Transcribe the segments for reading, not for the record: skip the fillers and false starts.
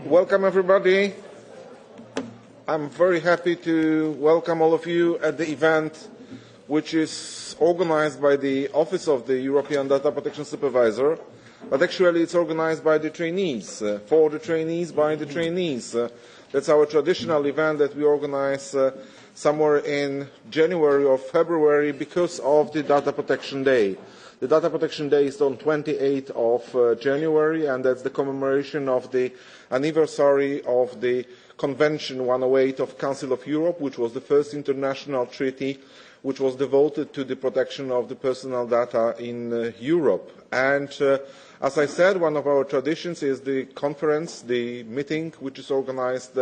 Welcome, everybody. I'm very happy to welcome all of you at the event, which is organized by the Office of the European Data Protection Supervisor, but actually it's organized by the trainees, for the trainees, by the trainees. That's our traditional event that we organize somewhere in January or February because of the Data Protection Day. The Data Protection Day is on 28th of January, and that's the commemoration of the anniversary of the Convention 108 of Council of Europe, which was the first international treaty which was devoted to the protection of the personal data in Europe. And as I said, one of our traditions is the conference, the meeting, which is organized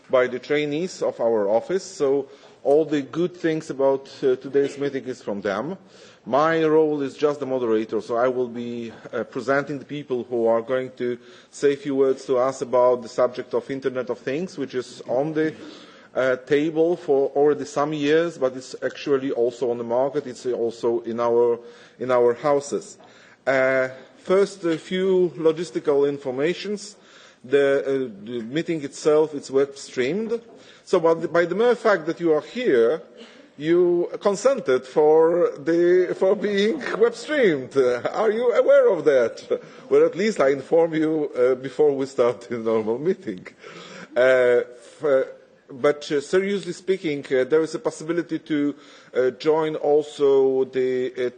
by the trainees of our office. So all the good things about today's meeting is from them. My role is just the moderator, so I will be presenting the people who are going to say a few words to us about the subject of Internet of Things, which is on the table for already some years, but it's actually also on the market. It's also in our houses. First, a few logistical informations. The meeting itself is web streamed. So by the mere fact that you are here, you consented for being web streamed. Are you aware of that? Well, at least I inform you before we start the normal meeting. But seriously speaking, there is a possibility to join also the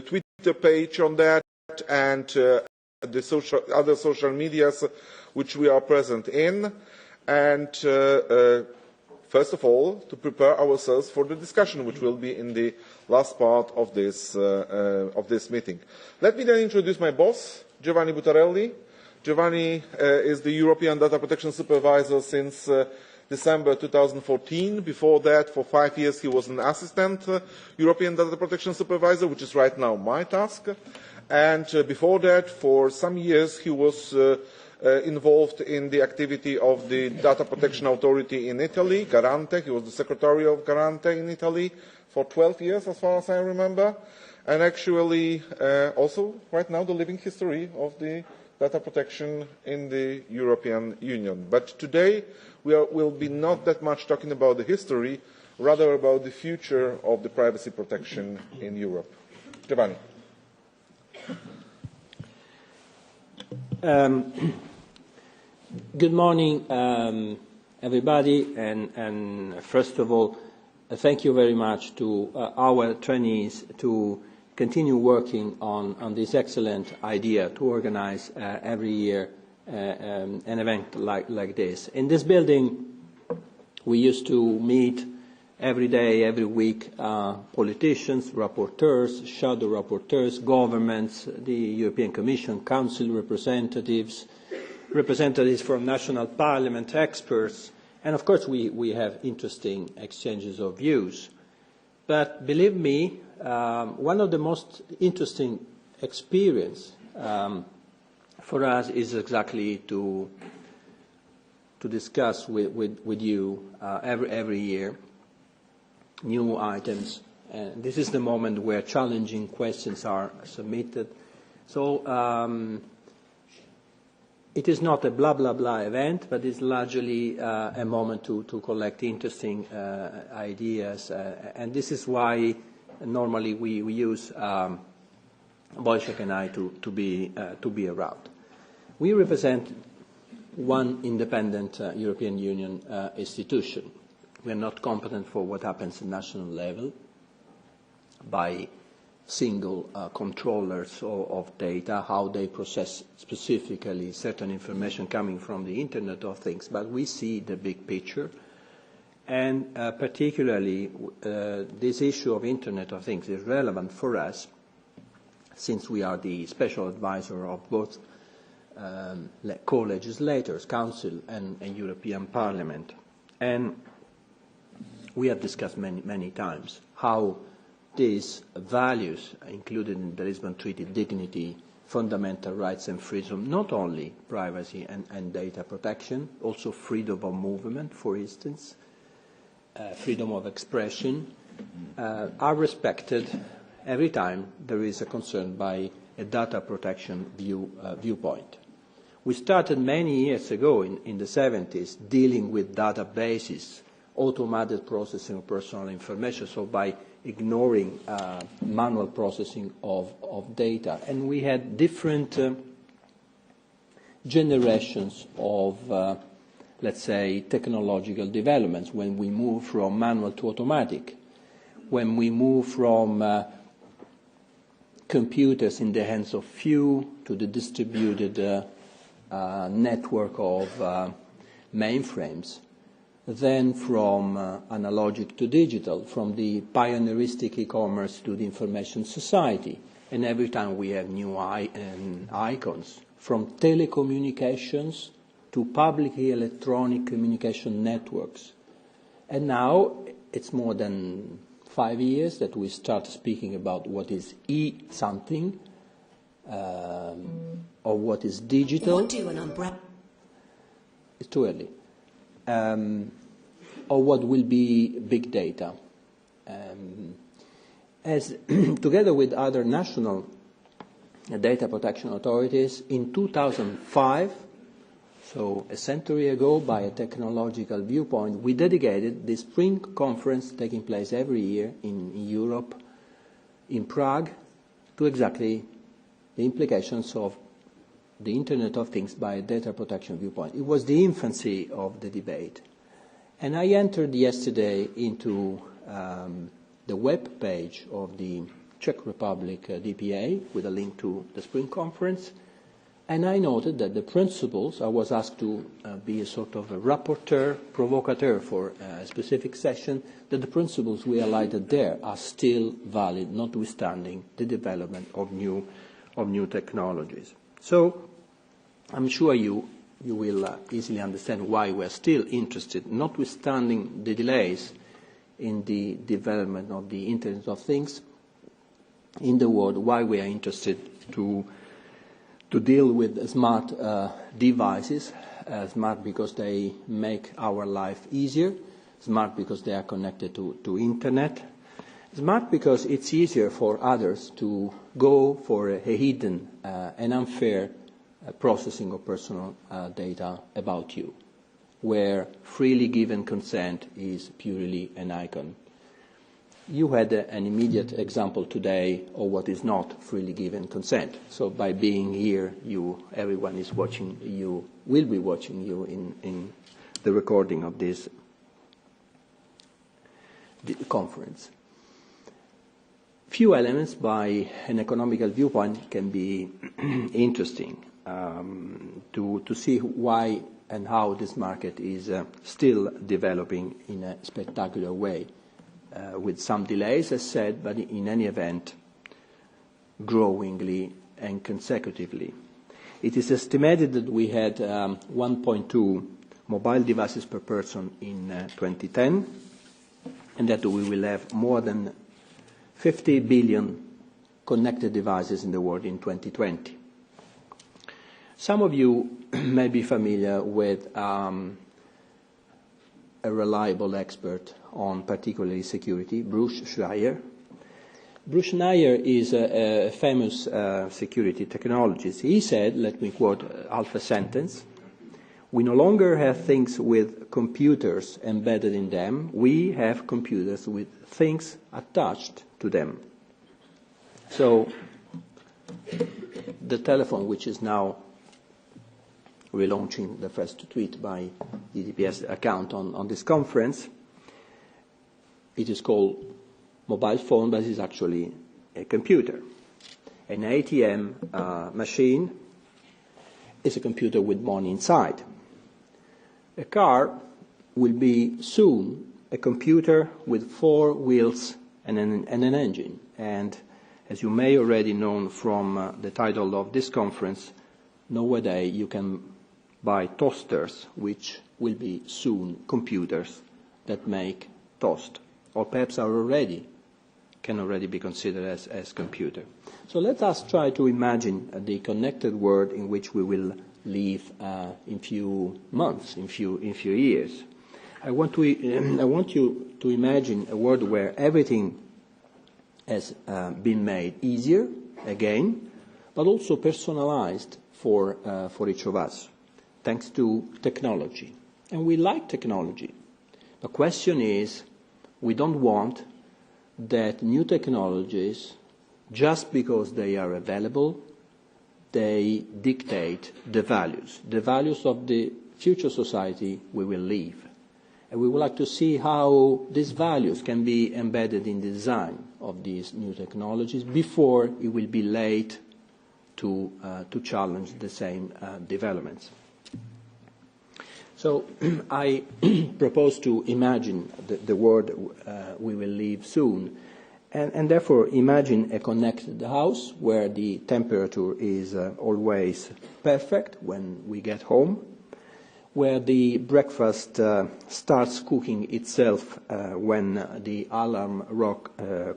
Twitter page on that and the other social medias which we are present in. And first of all, to prepare ourselves for the discussion, which will be in the last part of this meeting. Let me then introduce my boss, Giovanni Buttarelli. Giovanni is the European Data Protection Supervisor since December 2014. Before that, for 5 years, he was an assistant European Data Protection Supervisor, which is right now my task. And before that, for some years, he was involved in the activity of the Data Protection Authority in Italy, Garante. He was the Secretary of Garante in Italy for 12 years, as far as I remember. And actually, also, right now, the living history of the data protection in the European Union. But today, we'll be not that much talking about the history, rather about the future of the privacy protection in Europe. Giovanni. Good morning, everybody, and first of all, thank you very much to our trainees to continue working on this excellent idea to organize every year an event like this. In this building, we used to meet every day, every week, politicians, rapporteurs, shadow rapporteurs, governments, the European Commission, Council representatives from national parliament, experts, and of course we have interesting exchanges of views. But believe me, one of the most interesting experience for us is exactly to discuss with you every year new items. And this is the moment where challenging questions are submitted. So it is not a blah, blah, blah event, but it's largely a moment to collect interesting ideas. And this is why normally we use Wojciech and I to be around. We represent one independent European Union institution. We are not competent for what happens at national level by single controllers of data, how they process specifically certain information coming from the Internet of Things, but we see the big picture. And particularly, this issue of Internet of Things is relevant for us since we are the special advisor of both co-legislators, Council and European Parliament. And we have discussed many times how these values included in the Lisbon Treaty, dignity, fundamental rights and freedom, not only privacy and data protection, also freedom of movement, for instance, freedom of expression, are respected every time there is a concern by a data protection viewpoint. We started many years ago in the 70s dealing with databases, automated processing of personal information, so by ignoring manual processing of data. And we had different generations of, let's say, technological developments when we move from manual to automatic, when we move from computers in the hands of few to the distributed network of mainframes, then from analogic to digital, from the pioneeristic e-commerce to the information society. And every time we have new icons, from telecommunications to publicly electronic communication networks. And now it's more than 5 years that we start speaking about what is e-something, or what is digital. What do an umbrella? It's too early. Or what will be big data. As together with other national data protection authorities, in 2005, so a century ago, by a technological viewpoint, we dedicated the spring conference taking place every year in Europe, in Prague, to exactly the implications of the Internet of Things by a data protection viewpoint. It was the infancy of the debate. And I entered yesterday into the web page of the Czech Republic DPA with a link to the spring conference, and I noted that the principles, I was asked to be a sort of a rapporteur, provocateur for a specific session, that the principles we highlighted there are still valid, notwithstanding the development of new technologies. So I'm sure you will easily understand why we're still interested, notwithstanding the delays in the development of the Internet of Things in the world, why we are interested to deal with smart devices, smart because they make our life easier, smart because they are connected to Internet, smart because it's easier for others to go for a hidden and unfair processing of personal data about you, where freely given consent is purely an icon. You had an immediate example today of what is not freely given consent. So by being here, everyone is watching you, will be watching you in the recording of this conference. Few elements by an economical viewpoint can be interesting to see why and how this market is still developing in a spectacular way, with some delays, as said, but in any event, growingly and consecutively. It is estimated that we had 1.2 mobile devices per person in 2010, and that we will have more than 50 billion connected devices in the world in 2020. Some of you may be familiar with a reliable expert on particularly security, Bruce Schreier. Bruce Schreier is a famous security technologist. He said, let me quote half a sentence, "We no longer have things with computers embedded in them. We have computers with things attached to them." So the telephone, which is now relaunching the first tweet by EDPS account on this conference, it is called mobile phone, but it's actually a computer. An ATM machine is a computer with money inside. A car will be soon a computer with 4 wheels and an engine. And as you may already know from the title of this conference, nowadays you can buy toasters, which will be soon computers that make toast, or perhaps can already be considered as computer. So let us try to imagine the connected world in which we will live in few months, in few years. I want you to imagine a world where everything has been made easier again, but also personalized for each of us, thanks to technology. And we like technology. The question is, we don't want that new technologies, just because they are available, they dictate the values of the future society we will live. And we would like to see how these values can be embedded in the design of these new technologies before it will be late to challenge the same developments. So I propose to imagine the world we will live soon, and therefore imagine a connected house where the temperature is always perfect when we get home, where the breakfast starts cooking itself when the alarm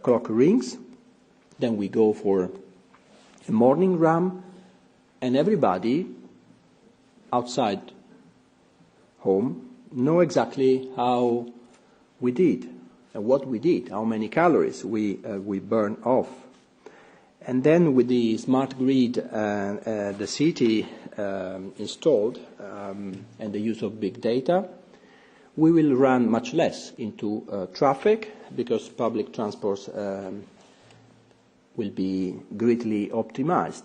clock rings. Then we go for a morning run, and everybody outside home know exactly how we did and what we did, how many calories we burn off. And then with the smart grid the city installed and the use of big data, we will run much less into traffic because public transport will be greatly optimized.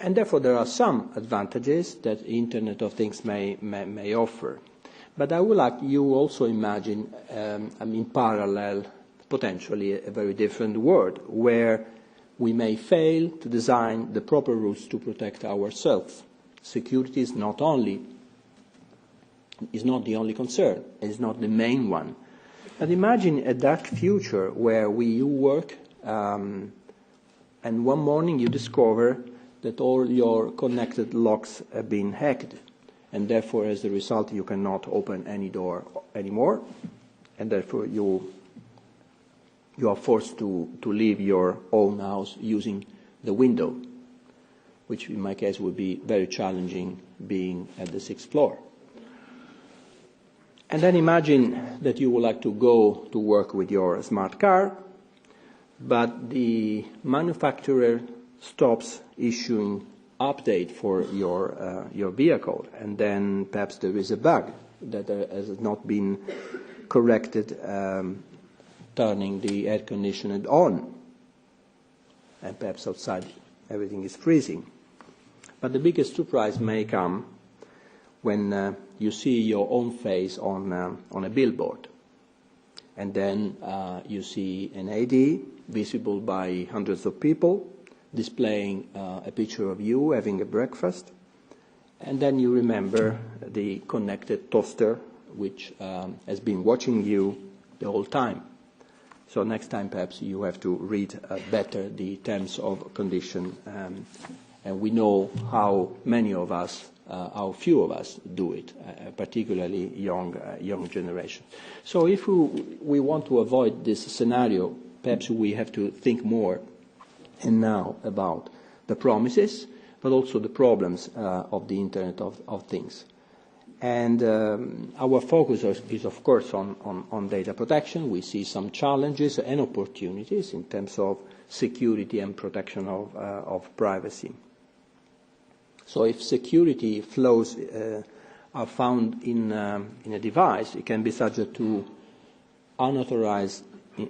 And therefore there are some advantages that the Internet of Things may offer. But I would like you also imagine, in parallel, potentially a very different world where we may fail to design the proper rules to protect ourselves. Security is not the only concern, it's not the main one. But imagine a dark future where you work and one morning you discover that all your connected locks have been hacked, and therefore as a result you cannot open any door anymore, and therefore you are forced to leave your own house using the window, which in my case would be very challenging being at the 6th floor. And then imagine that you would like to go to work with your smart car, but the manufacturer stops issuing update for your vehicle, and then perhaps there is a bug that has not been corrected, turning the air conditioner on, and perhaps outside everything is freezing. But the biggest surprise may come when you see your own face on a billboard, and then you see an AD visible by hundreds of people, displaying a picture of you having a breakfast, and then you remember the connected toaster which has been watching you the whole time. So next time perhaps you have to read better the terms of condition, and we know how many of us, how few of us do it, particularly young generation. So if we want to avoid this scenario, perhaps we have to think more and now about the promises, but also the problems of the Internet of Things. And our focus is, of course, on data protection. We see some challenges and opportunities in terms of security and protection of privacy. So if security flows are found in a device, it can be subject to unauthorized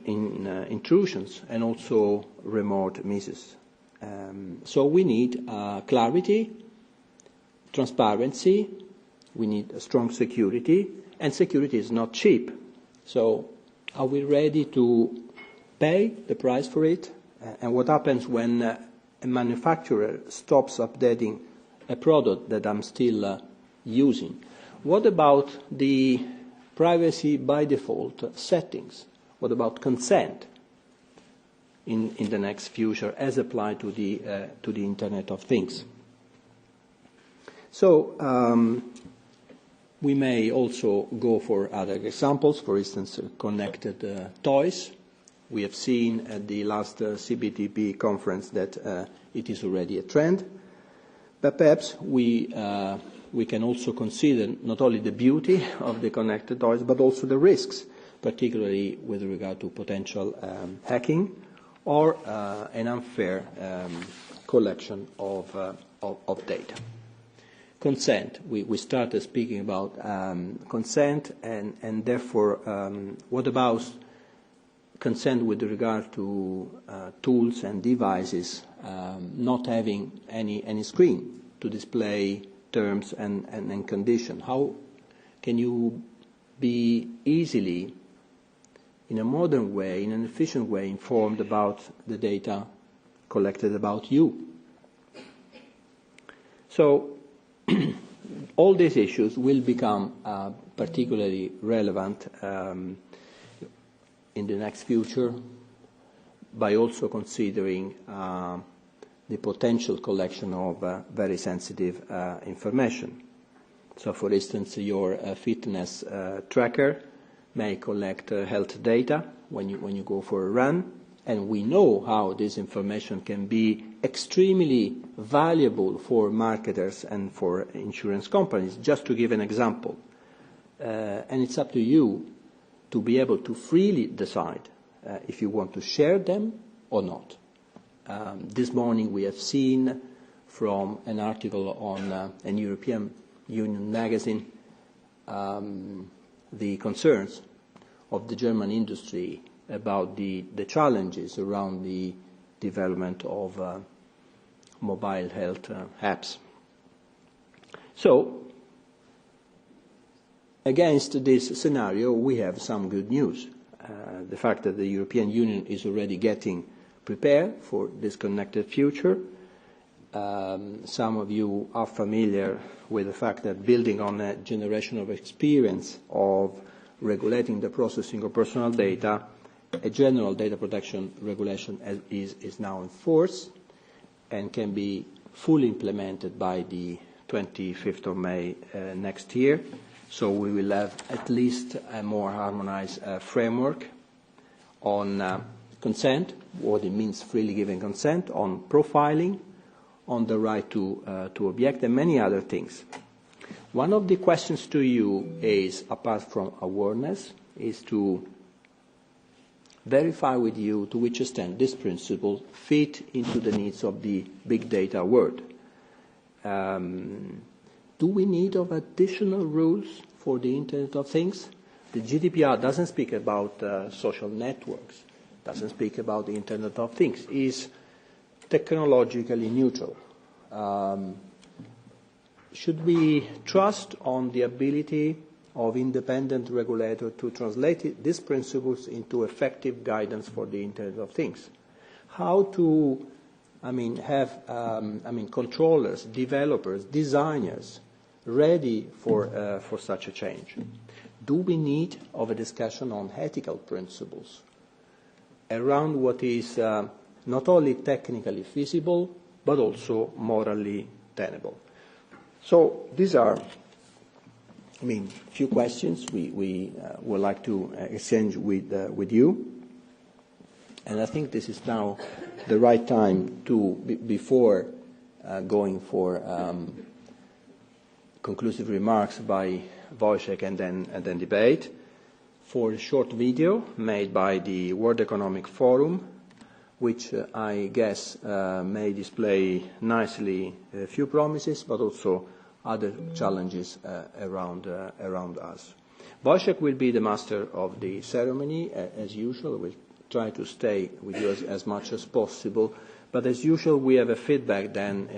intrusions and also remote misses. So we need clarity, transparency, we need a strong security, and security is not cheap. So are we ready to pay the price for it? And what happens when a manufacturer stops updating a product that I'm still using? What about the privacy by default settings? What about consent in the next future as applied to the Internet of Things? So we may also go for other examples, for instance, connected toys. We have seen at the last CBTP conference that it is already a trend. But perhaps we can also consider not only the beauty of the connected toys, but also the risks, particularly with regard to potential hacking or an unfair collection of data. Consent. We started speaking about consent, and therefore, what about consent with regard to tools and devices not having any screen to display terms and conditions? How can you be easily, in a modern way, in an efficient way, informed about the data collected about you? So all these issues will become particularly relevant in the next future by also considering the potential collection of very sensitive information. So, for instance, your fitness tracker may collect health data when you go for a run, and we know how this information can be extremely valuable for marketers and for insurance companies, just to give an example. And it's up to you to be able to freely decide if you want to share them or not. This morning we have seen from an article on an European Union magazine the concerns of the German industry about the challenges around the development of mobile health apps. So, against this scenario, we have some good news. The fact that the European Union is already getting prepared for this connected future. Some of you are familiar with the fact that building on a generation of experience of regulating the processing of personal data, a general data protection regulation is now in force and can be fully implemented by the 25th of May next year. So we will have at least a more harmonized framework on consent, what it means freely giving consent, on profiling, on the right to object, and many other things. One of the questions to you is, apart from awareness, is to verify with you to which extent this principle fit into the needs of the big data world. Do we need of additional rules for the Internet of Things? The GDPR doesn't speak about social networks, doesn't speak about the Internet of Things. It's technologically neutral. Should we trust on the ability of independent regulator to translate these principles into effective guidance for the Internet of Things? How to, have, controllers, developers, designers ready for such a change? Do we need of a discussion on ethical principles around what is not only technically feasible, but also morally tenable? So these are, few questions we would like to exchange with you. And I think this is now the right time to, before going for conclusive remarks by Wojciech and then debate, for a short video made by the World Economic Forum, which I guess may display nicely a few promises, but also other challenges around us. Wojciech will be the master of the ceremony, as usual. We'll try to stay with you as much as possible. But as usual, we have a feedback then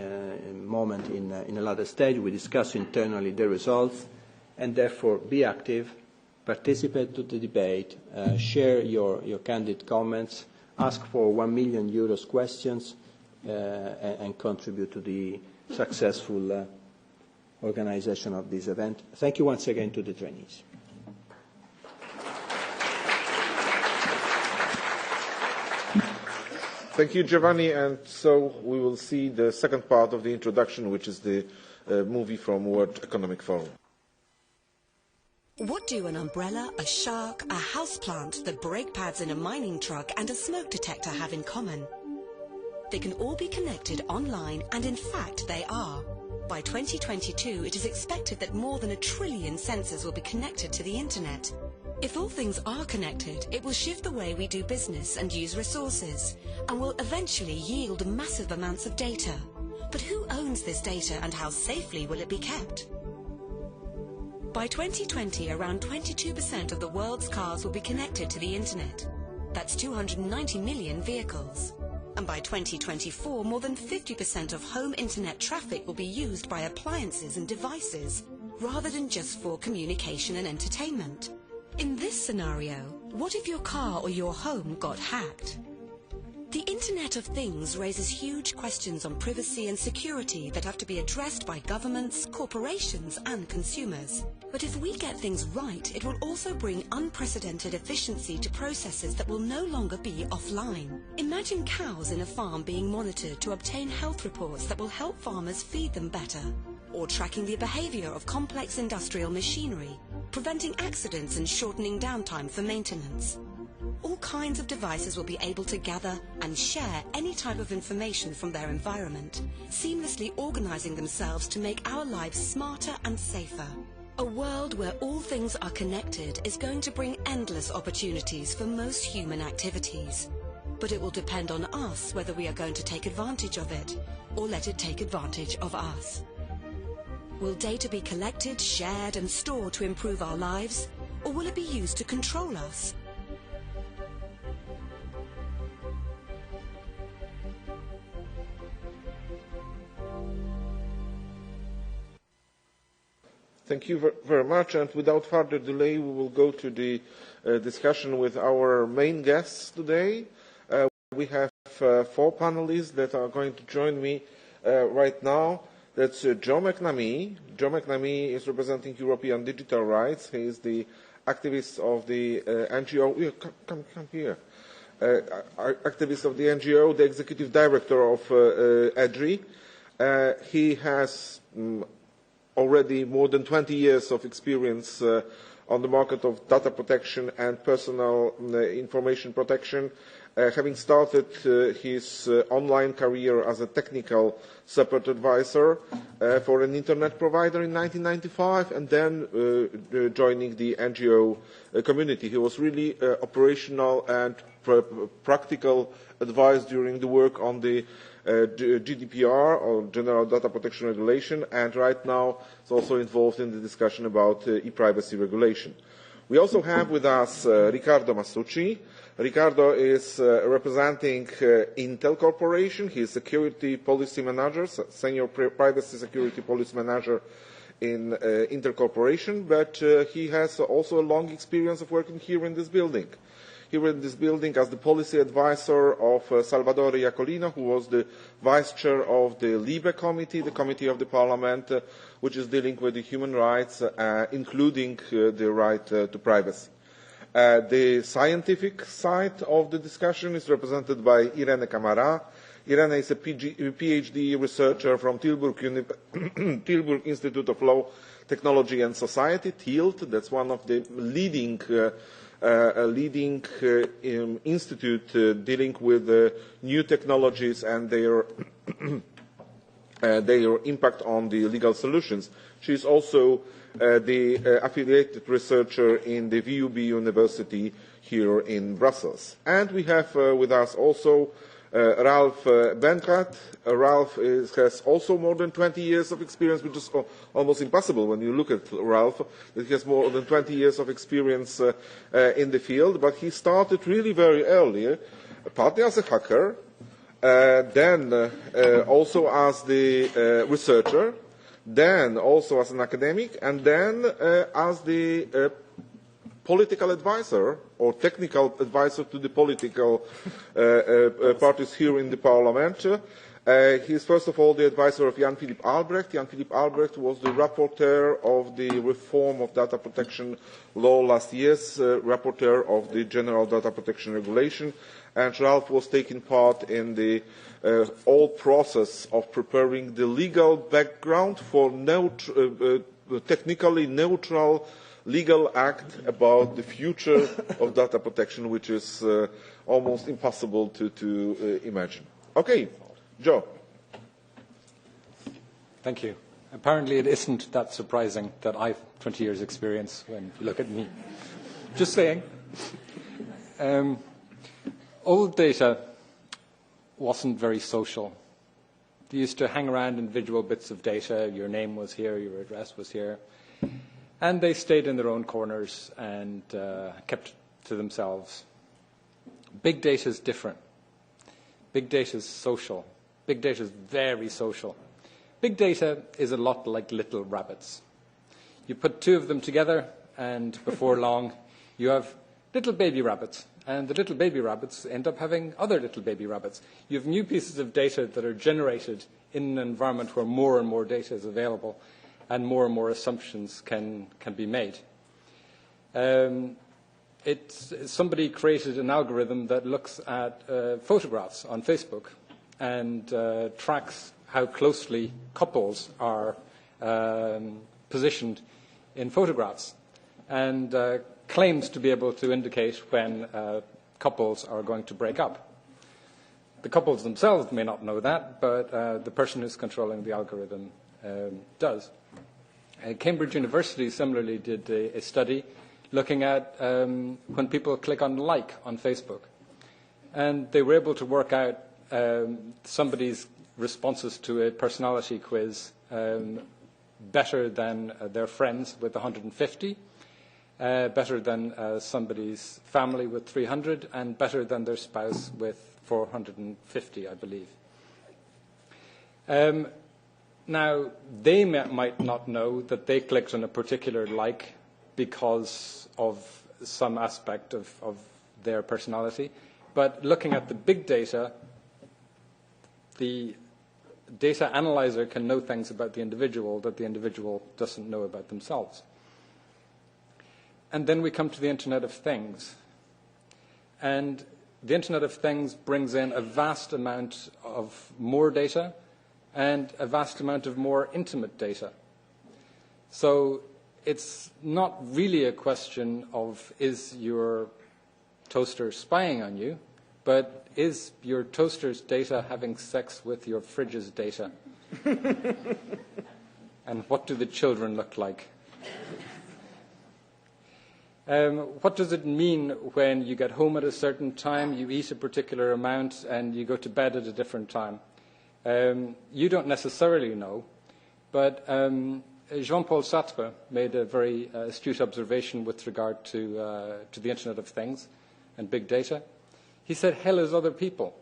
moment in a later stage. We discuss internally the results, and therefore be active, participate to the debate, share your candid comments, ask for 1 million euros questions, and contribute to the successful organization of this event. Thank you once again to the trainees. Thank you, Giovanni. And so we will see the second part of the introduction, which is the movie from World Economic Forum. What do an umbrella, a shark, a houseplant, the brake pads in a mining truck, and a smoke detector have in common? They can all be connected online, and in fact they are. By 2022, it is expected that more than 1 trillion sensors will be connected to the internet. If all things are connected, it will shift the way we do business and use resources, and will eventually yield massive amounts of data. But who owns this data and how safely will it be kept? By 2020, around 22% of the world's cars will be connected to the internet. That's 290 million vehicles. And by 2024, more than 50% of home internet traffic will be used by appliances and devices, rather than just for communication and entertainment. In this scenario, what if your car or your home got hacked? The Internet of Things raises huge questions on privacy and security that have to be addressed by governments, corporations and consumers. But if we get things right, it will also bring unprecedented efficiency to processes that will no longer be offline. Imagine cows in a farm being monitored to obtain health reports that will help farmers feed them better, or tracking the behavior of complex industrial machinery, preventing accidents and shortening downtime for maintenance. All kinds of devices will be able to gather and share any type of information from their environment, seamlessly organizing themselves to make our lives smarter and safer. A world where all things are connected is going to bring endless opportunities for most human activities. But it will depend on us whether we are going to take advantage of it or let it take advantage of us. Will data be collected, shared and stored to improve our lives, or will it be used to control us? Thank you very much, and without further delay we will go to the discussion with our main guests today. We have 4 panelists that are going to join me right now. That's Joe McNamee. Joe McNamee is representing European digital rights. He is the activist of the NGO. Yeah, come here. Activist of the NGO, the executive director of EDRI. He has already more than 20 years of experience on the market of data protection and personal information protection, having started his online career as a technical support advisor for an internet provider in 1995, and then joining the NGO community. He was really operational and practical advice during the work on the GDPR, or General Data Protection Regulation, and right now is also involved in the discussion about e-privacy regulation. We also have with us Riccardo Masucci. Ricardo is representing Intel Corporation. He is Security Policy Manager, Senior Privacy Security Policy Manager in Intel Corporation, but he has also a long experience of working here in this building. Here in this building as the policy advisor of Salvatore Iacolino, who was the vice chair of the LIBE committee, the committee of the parliament, which is dealing with the human rights, including the right to privacy. The scientific side of the discussion is represented by Irene Camara. Irene is a PhD researcher from Tilburg Institute of Law, Technology and Society, TILT. That's one of the leading institute dealing with new technologies and their impact on the legal solutions. She is also the affiliated researcher in the VUB University here in Brussels. And we have with us also Ralph Bentrath. Ralph has also more than 20 years of experience, which is almost impossible when you look at Ralph, that he has more than 20 years of experience in the field. But he started really very early, partly as a hacker, then also as the researcher, then also as an academic, and then as the political advisor or technical advisor to the political parties here in the parliament. He is first of all the advisor of Jan-Philipp Albrecht. Jan-Philipp Albrecht was the rapporteur of the reform of data protection law last year's rapporteur of the General Data Protection Regulation, and Ralph was taking part in the whole process of preparing the legal background for technically neutral legal act about the future of data protection, which is almost impossible to imagine. Okay, Joe. Thank you. Apparently it isn't that surprising that I have 20 years experience when you look at me. Just saying. Old data wasn't very social. You used to hang around individual bits of data. Your name was here, your address was here. And they stayed in their own corners and kept to themselves. Big data is different. Big data is social. Big data is very social. Big data is a lot like little rabbits. You put two of them together, and before long, you have little baby rabbits. And the little baby rabbits end up having other little baby rabbits. You have new pieces of data that are generated in an environment where more and more data is available and more assumptions can be made. Somebody created an algorithm that looks at photographs on Facebook and tracks how closely couples are positioned in photographs, and claims to be able to indicate when couples are going to break up. The couples themselves may not know that, but the person who's controlling the algorithm does. Cambridge University similarly did a study looking at when people click on like on Facebook. And they were able to work out somebody's responses to a personality quiz better than their friends with 150, better than somebody's family with 300, and better than their spouse with 450, I believe. Now, they might not know that they clicked on a particular like because of some aspect of their personality, but looking at the big data, the data analyzer can know things about the individual that the individual doesn't know about themselves. And then we come to the Internet of Things. And the Internet of Things brings in a vast amount of more data and a vast amount of more intimate data. So it's not really a question of is your toaster spying on you, but is your toaster's data having sex with your fridge's data? And what do the children look like? What does it mean when you get home at a certain time, you eat a particular amount, and you go to bed at a different time? You don't necessarily know, but Jean-Paul Sartre made a very astute observation with regard to the Internet of Things and big data. He said, hell is other people.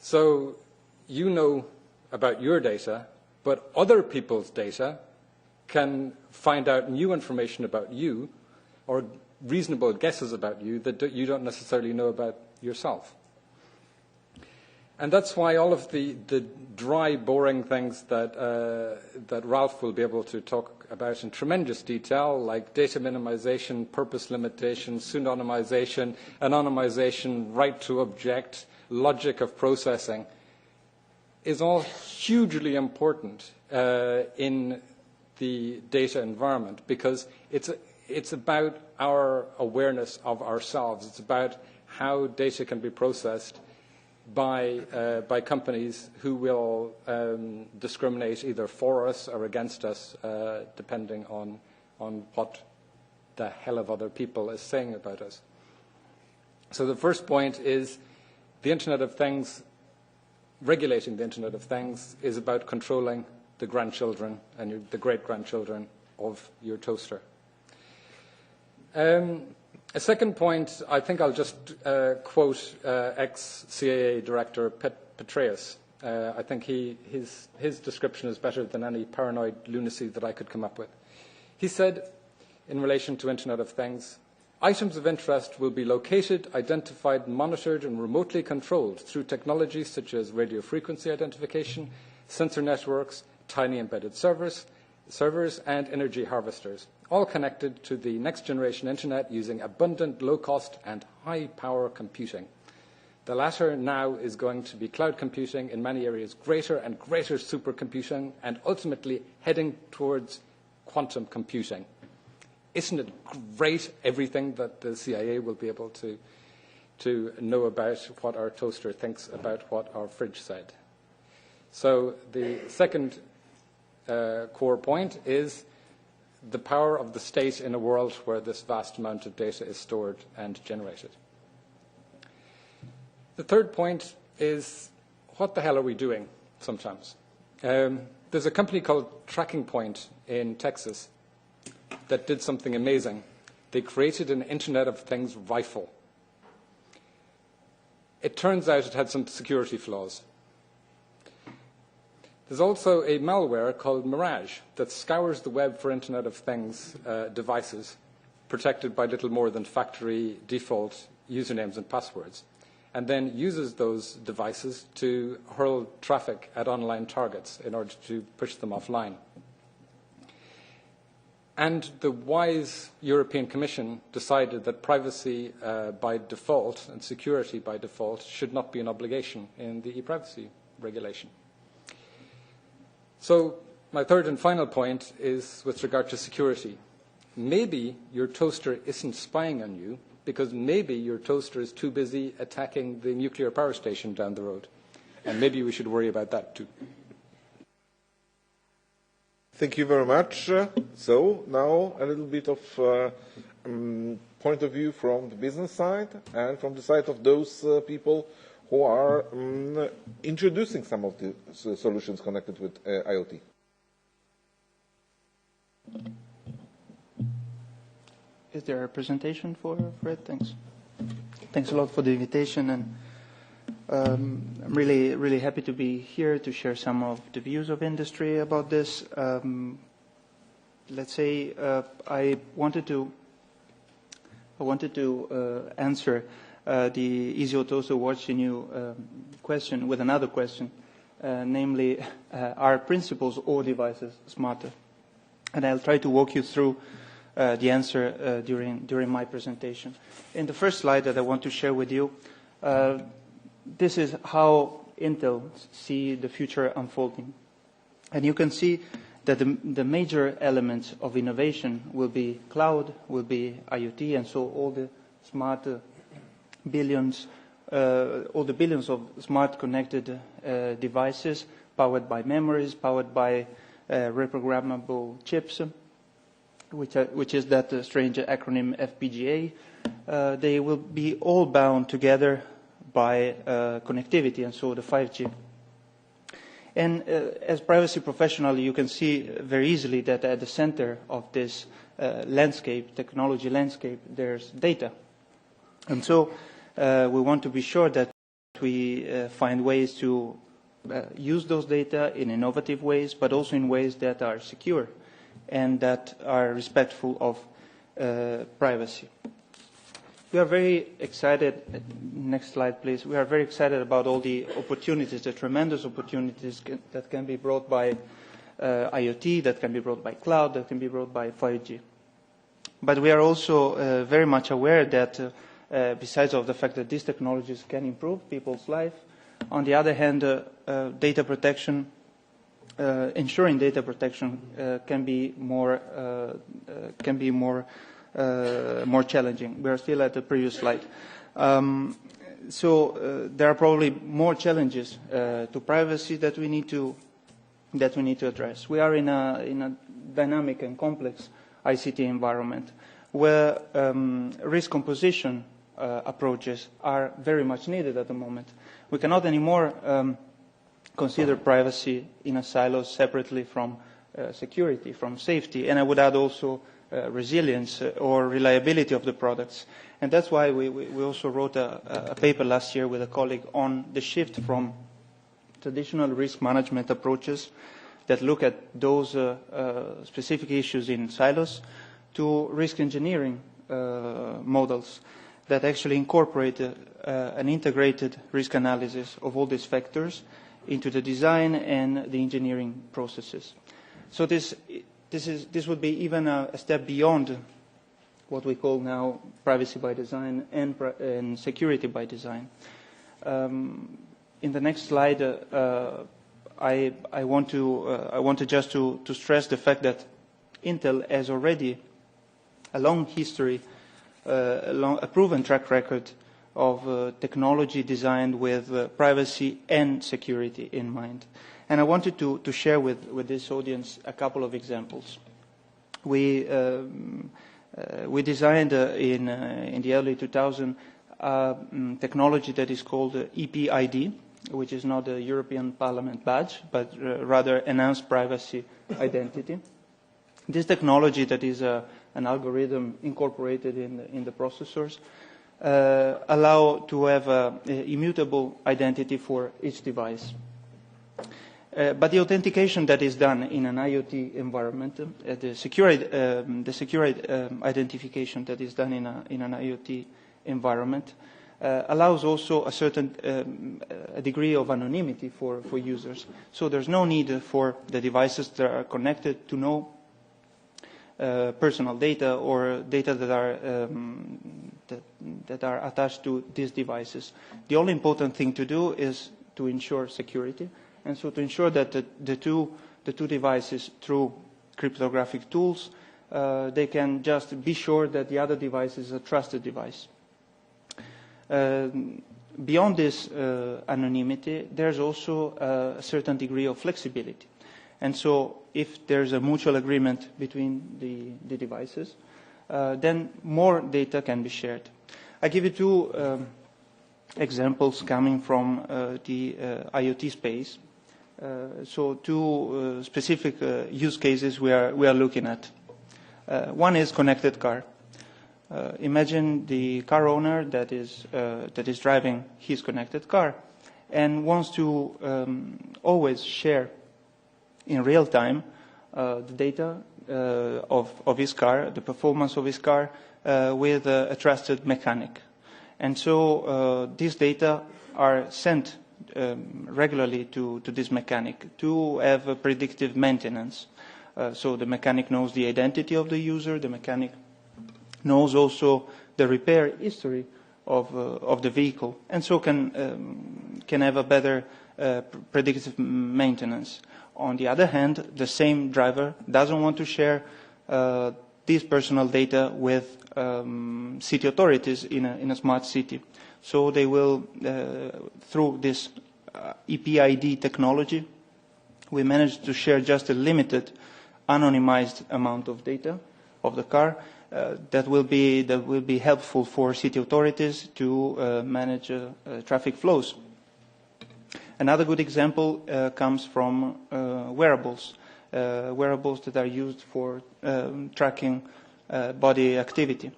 So you know about your data, but other people's data can find out new information about you or reasonable guesses about you that you don't necessarily know about yourself. And that's why all of the dry, boring things that Ralph will be able to talk about in tremendous detail, like data minimization, purpose limitation, pseudonymization, anonymization, right to object, logic of processing, is all hugely important in the data environment, because it's about our awareness of ourselves. It's about how data can be processed by companies who will discriminate either for us or against us, depending on what the hell of other people is saying about us. So the first point is the Internet of Things, regulating the Internet of Things is about controlling the grandchildren and the great-grandchildren of your toaster. A second point, I think I'll just quote ex-CAA Director Petraeus. I think his description is better than any paranoid lunacy that I could come up with. He said, in relation to Internet of Things, items of interest will be located, identified, monitored, and remotely controlled through technologies such as radio frequency identification, sensor networks, tiny embedded servers, and energy harvesters, all connected to the next generation Internet using abundant, low-cost, and high-power computing. The latter now is going to be cloud computing, in many areas greater and greater supercomputing, and ultimately heading towards quantum computing. Isn't it great, everything that the CIA will be able to know about what our toaster thinks about what our fridge said? So the second core point is the power of the state in a world where this vast amount of data is stored and generated. The third point is, what the hell are we doing sometimes? There's a company called Tracking Point in Texas that did something amazing. They created an Internet of Things rifle. It turns out it had some security flaws. There's also a malware called Mirage that scours the web for Internet of Things devices, protected by little more than factory default usernames and passwords, and then uses those devices to hurl traffic at online targets in order to push them offline. And the wise European Commission decided that privacy by default and security by default should not be an obligation in the e-privacy regulation. So my third and final point is with regard to security. Maybe your toaster isn't spying on you because maybe your toaster is too busy attacking the nuclear power station down the road. And maybe we should worry about that too. Thank you very much. So now a little bit of point of view from the business side and from the side of those people who are introducing some of the solutions connected with IoT. Is there a presentation for it? Thanks. Thanks a lot for the invitation, and I'm really happy to be here to share some of the views of industry about this. Let's say I wanted to answer the Easy Toaster Watch the New question with another question, namely, are principals or devices smarter? And I'll try to walk you through the answer during my presentation. In the first slide that I want to share with you, this is how Intel see the future unfolding. And you can see that the major elements of innovation will be cloud, will be IoT, and so all the smart billions, all the billions of smart connected devices powered by memories, powered by reprogrammable chips, which is that strange acronym FPGA. They will be all bound together by connectivity, and so the 5G. And as privacy professional, you can see very easily that at the center of this landscape, technology landscape, there's data. And so we want to be sure that we find ways to use those data in innovative ways, but also in ways that are secure and that are respectful of privacy. We are very excited, next slide please, we are very excited about all the opportunities, the tremendous opportunities that can be brought by IoT, that can be brought by cloud, that can be brought by 5G. But we are also very much aware that besides of the fact that these technologies can improve people's life, on the other hand, data protection, ensuring data protection can be more challenging. We are still at the previous slide. So there are probably more challenges to privacy that we need to address. We are in a dynamic and complex ICT environment where risk composition approaches are very much needed at the moment. We cannot anymore consider privacy in a silo separately from security, from safety, and I would add also resilience or reliability of the products. And that's why we also wrote a paper last year with a colleague on the shift from traditional risk management approaches that look at those specific issues in silos to risk engineering models that actually incorporate an integrated risk analysis of all these factors into the design and the engineering processes. So this would be even a step beyond what we call now privacy by design and security by design. In the next slide, I want to just to stress the fact that Intel has already a long history, a proven track record of technology designed with privacy and security in mind. And I wanted to share with this audience a couple of examples. we designed in the early 2000s technology that is called EPID, which is not a European Parliament badge, but rather enhanced privacy identity. This technology, that is an algorithm incorporated in the processors, allow to have an immutable identity for each device. But the authentication that is done in an IoT environment, the secure identification that is done in an IoT environment, allows also a certain a degree of anonymity for users. So there's no need for the devices that are connected to know personal data or data that are attached to these devices. The only important thing to do is to ensure security, and so to ensure that the two devices, through cryptographic tools, they can just be sure that the other device is a trusted device. Beyond this anonymity, there's also a certain degree of flexibility. And so if there's a mutual agreement between the devices, then more data can be shared. I give you two examples coming from the IoT space. So two specific use cases we are looking at. One is connected car. Imagine the car owner that is driving his connected car and wants to always share in real time the data of his car, the performance of his car, with a trusted mechanic. And so these data are sent regularly to this mechanic to have a predictive maintenance. So the mechanic knows the identity of the user, the mechanic knows also the repair history of the vehicle, and so can have a better predictive maintenance. On the other hand, the same driver doesn't want to share this personal data with city authorities in a smart city. So they will, through this EPID technology, we managed to share just a limited anonymized amount of data of the car that will be helpful for city authorities to manage traffic flows. Another good example comes from wearables, wearables that are used for tracking body activity.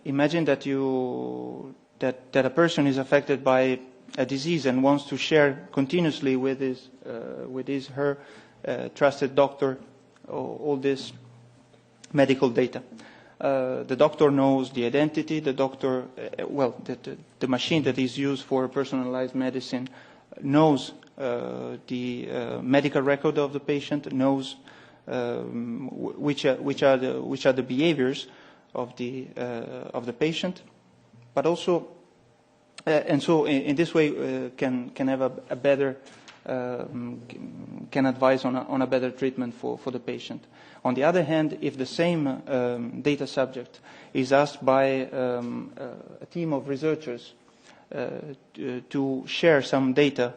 Imagine that a person is affected by a disease and wants to share continuously with her trusted doctor all this medical data. The doctor knows the identity. The doctor, the machine that is used for personalized medicine knows the medical record of the patient, knows which are the behaviors of the patient, but also and so in this way can have a better can advise on a better treatment for the patient. On the other hand, if the same data subject is asked by a team of researchers to share some data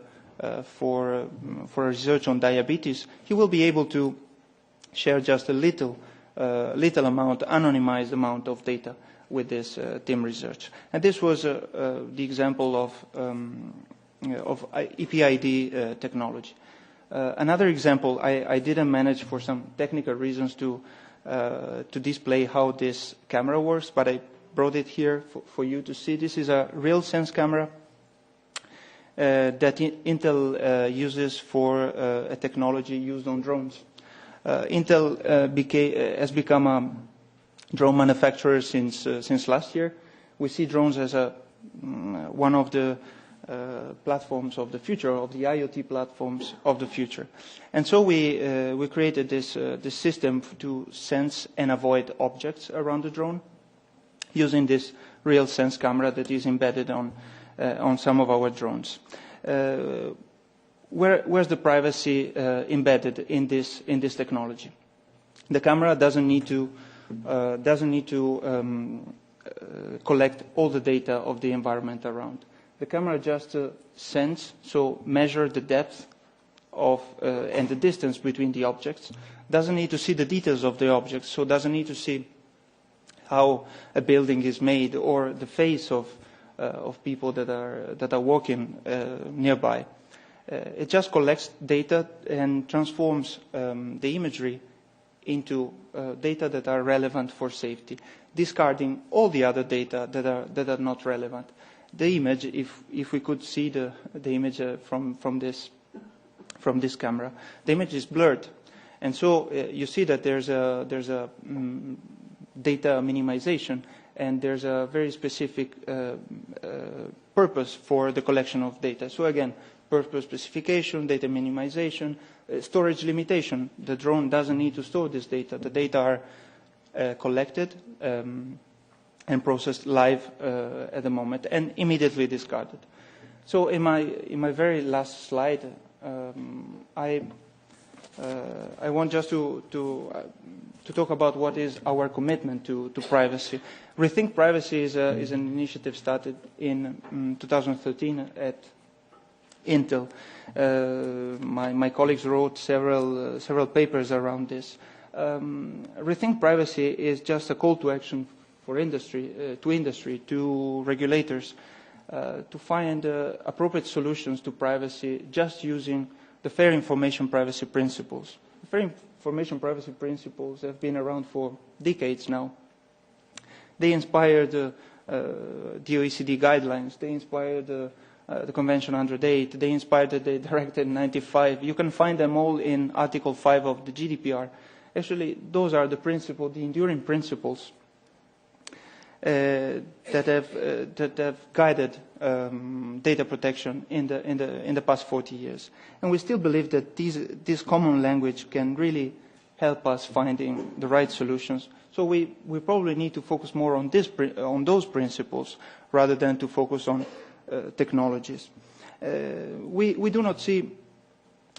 for research on diabetes, he will be able to share just a little amount, anonymized amount of data with this team research. And this was the example of EPID technology. Another example, I didn't manage for some technical reasons to display how this camera works, but I brought it here for you to see. This is a real sense camera that Intel uses for a technology used on drones. Intel has become a drone manufacturer since last year. We see drones as one of the platforms of the future, of the IoT platforms of the future. And so we created this system to sense and avoid objects around the drone using this real sense camera that is embedded on some of our drones. Where's the privacy embedded in this technology? The camera doesn't need to collect all the data of the environment around. The camera just sends, so measure the depth of and the distance between the objects, doesn't need to see the details of the objects, so doesn't need to see how a building is made or the face of people that are walking nearby. It just collects data and transforms the imagery into data that are relevant for safety, discarding all the other data that are not relevant. The image, if we could see the image from this camera, the image is blurred, and so you see that there's a data minimization, and there's a very specific purpose for the collection of data. So again, purpose specification, data minimization, storage limitation. The drone doesn't need to store this data. The data are collected and processed live at the moment and immediately discarded. So in my very last slide, I want just to talk about what is our commitment to privacy. Rethink Privacy is an initiative started in 2013 at Intel. My colleagues wrote several papers around this. Rethink Privacy is just a call to action for industry, to regulators, to find appropriate solutions to privacy just using the fair information privacy principles. The fair information privacy principles have been around for decades now. They inspired the OECD guidelines. They inspired the Convention 108. They inspired the Directive 95. You can find them all in Article 5 of the GDPR. Actually, those are the principles, the enduring principles that have guided data protection in the past 40 years. And we still believe that this common language can really help us finding the right solutions. So we probably need to focus more on those principles rather than to focus on technologies. We do not see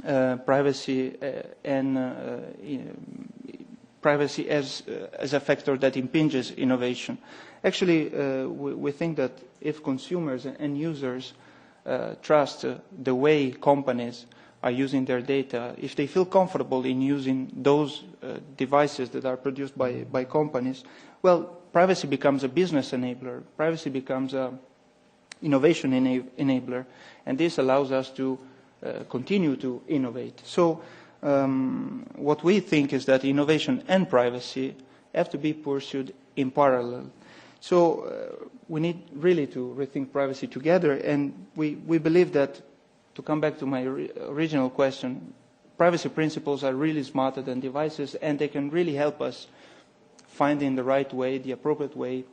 privacy privacy as a factor that impinges innovation. Actually, we think that if consumers and users trust the way companies are using their data, if they feel comfortable in using those devices that are produced by companies, well, privacy becomes a business enabler. Privacy becomes an innovation enabler, and this allows us to continue to innovate. So what we think is that innovation and privacy have to be pursued in parallel. So we need really to rethink privacy together, and we believe that, to come back to my original question, privacy principles are really smarter than devices, and they can really help us finding the right way, the appropriate way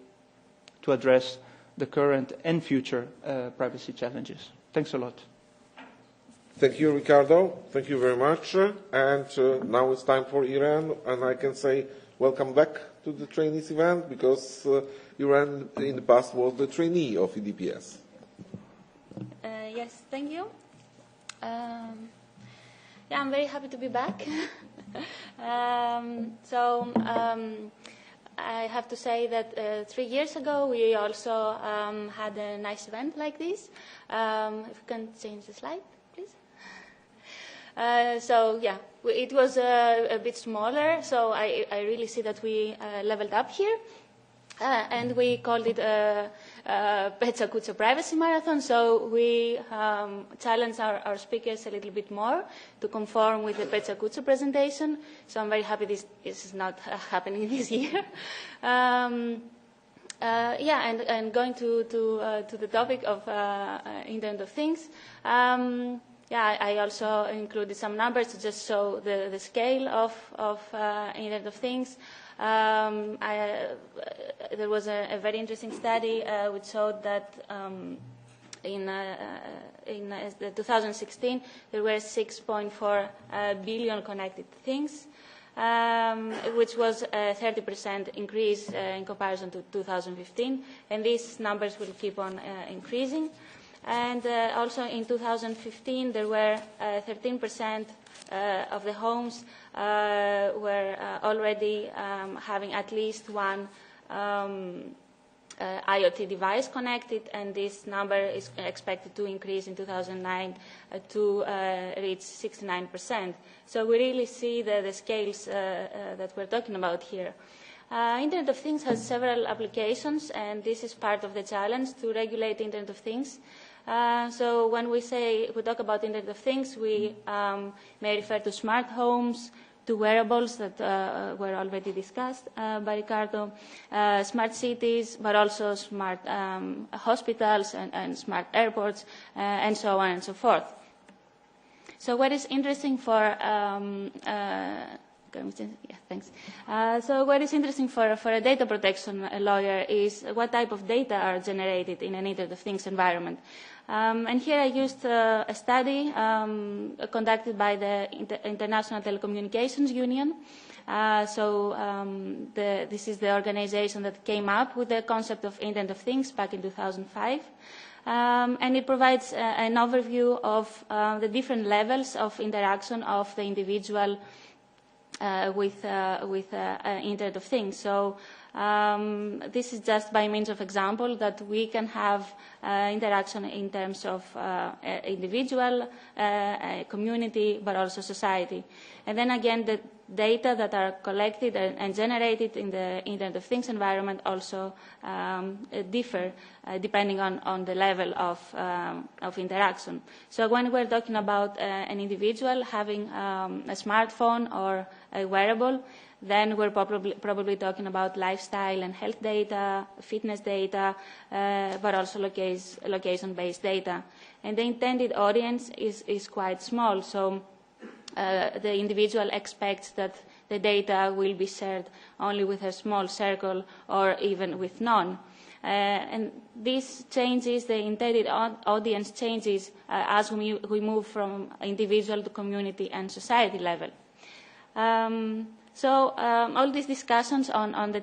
to address the current and future privacy challenges. Thanks a lot. Thank you, Ricardo. Thank you very much. And now it's time for Iran, and I can say welcome back to the trainees event, because Iran in the past was the trainee of EDPS. Yes, thank you. Yeah, I'm very happy to be back. I have to say that 3 years ago we also had a nice event like this. If you can change the slide, please. It was a bit smaller, so I really see that we leveled up here. And we called it Petsa Kutsa Privacy Marathon, so we challenged our speakers a little bit more to conform with the Petsa Kutsa presentation. So I'm very happy this is not happening this year. And going to the topic of Internet of Things, I also included some numbers to just show the scale of Internet of Things. There was a very interesting study which showed that in 2016 there were 6.4 billion connected things, which was a 30% increase in comparison to 2015, and these numbers will keep on increasing. And also in 2015 there were 13% of the homes were already having at least one IoT device connected, and this number is expected to increase in 2009 to reach 69%. So we really see the scales that we're talking about here. Internet of Things has several applications, and this is part of the challenge to regulate Internet of Things. So when we talk about Internet of Things, we may refer to smart homes, to wearables that were already discussed by Ricardo, smart cities, but also smart hospitals and smart airports, and so on and so forth. So what is interesting for so what is interesting for a data protection lawyer is what type of data are generated in an Internet of Things environment. And here I used a study conducted by the International Telecommunications Union. This is the organization that came up with the concept of Internet of Things back in 2005. And it provides an overview of the different levels of interaction of the individual with Internet of Things. So this is just by means of example that we can have interaction in terms of individual, community, but also society. And then again, the data that are collected and generated in the Internet of Things environment also differ depending on the level of interaction. So when we're talking about an individual having a smartphone or a wearable, then we're probably talking about lifestyle and health data, fitness data, but also location-based data. And the intended audience is quite small, so the individual expects that the data will be shared only with a small circle or even with none. And this changes, the intended audience changes as we move from individual to community and society level. All these discussions on the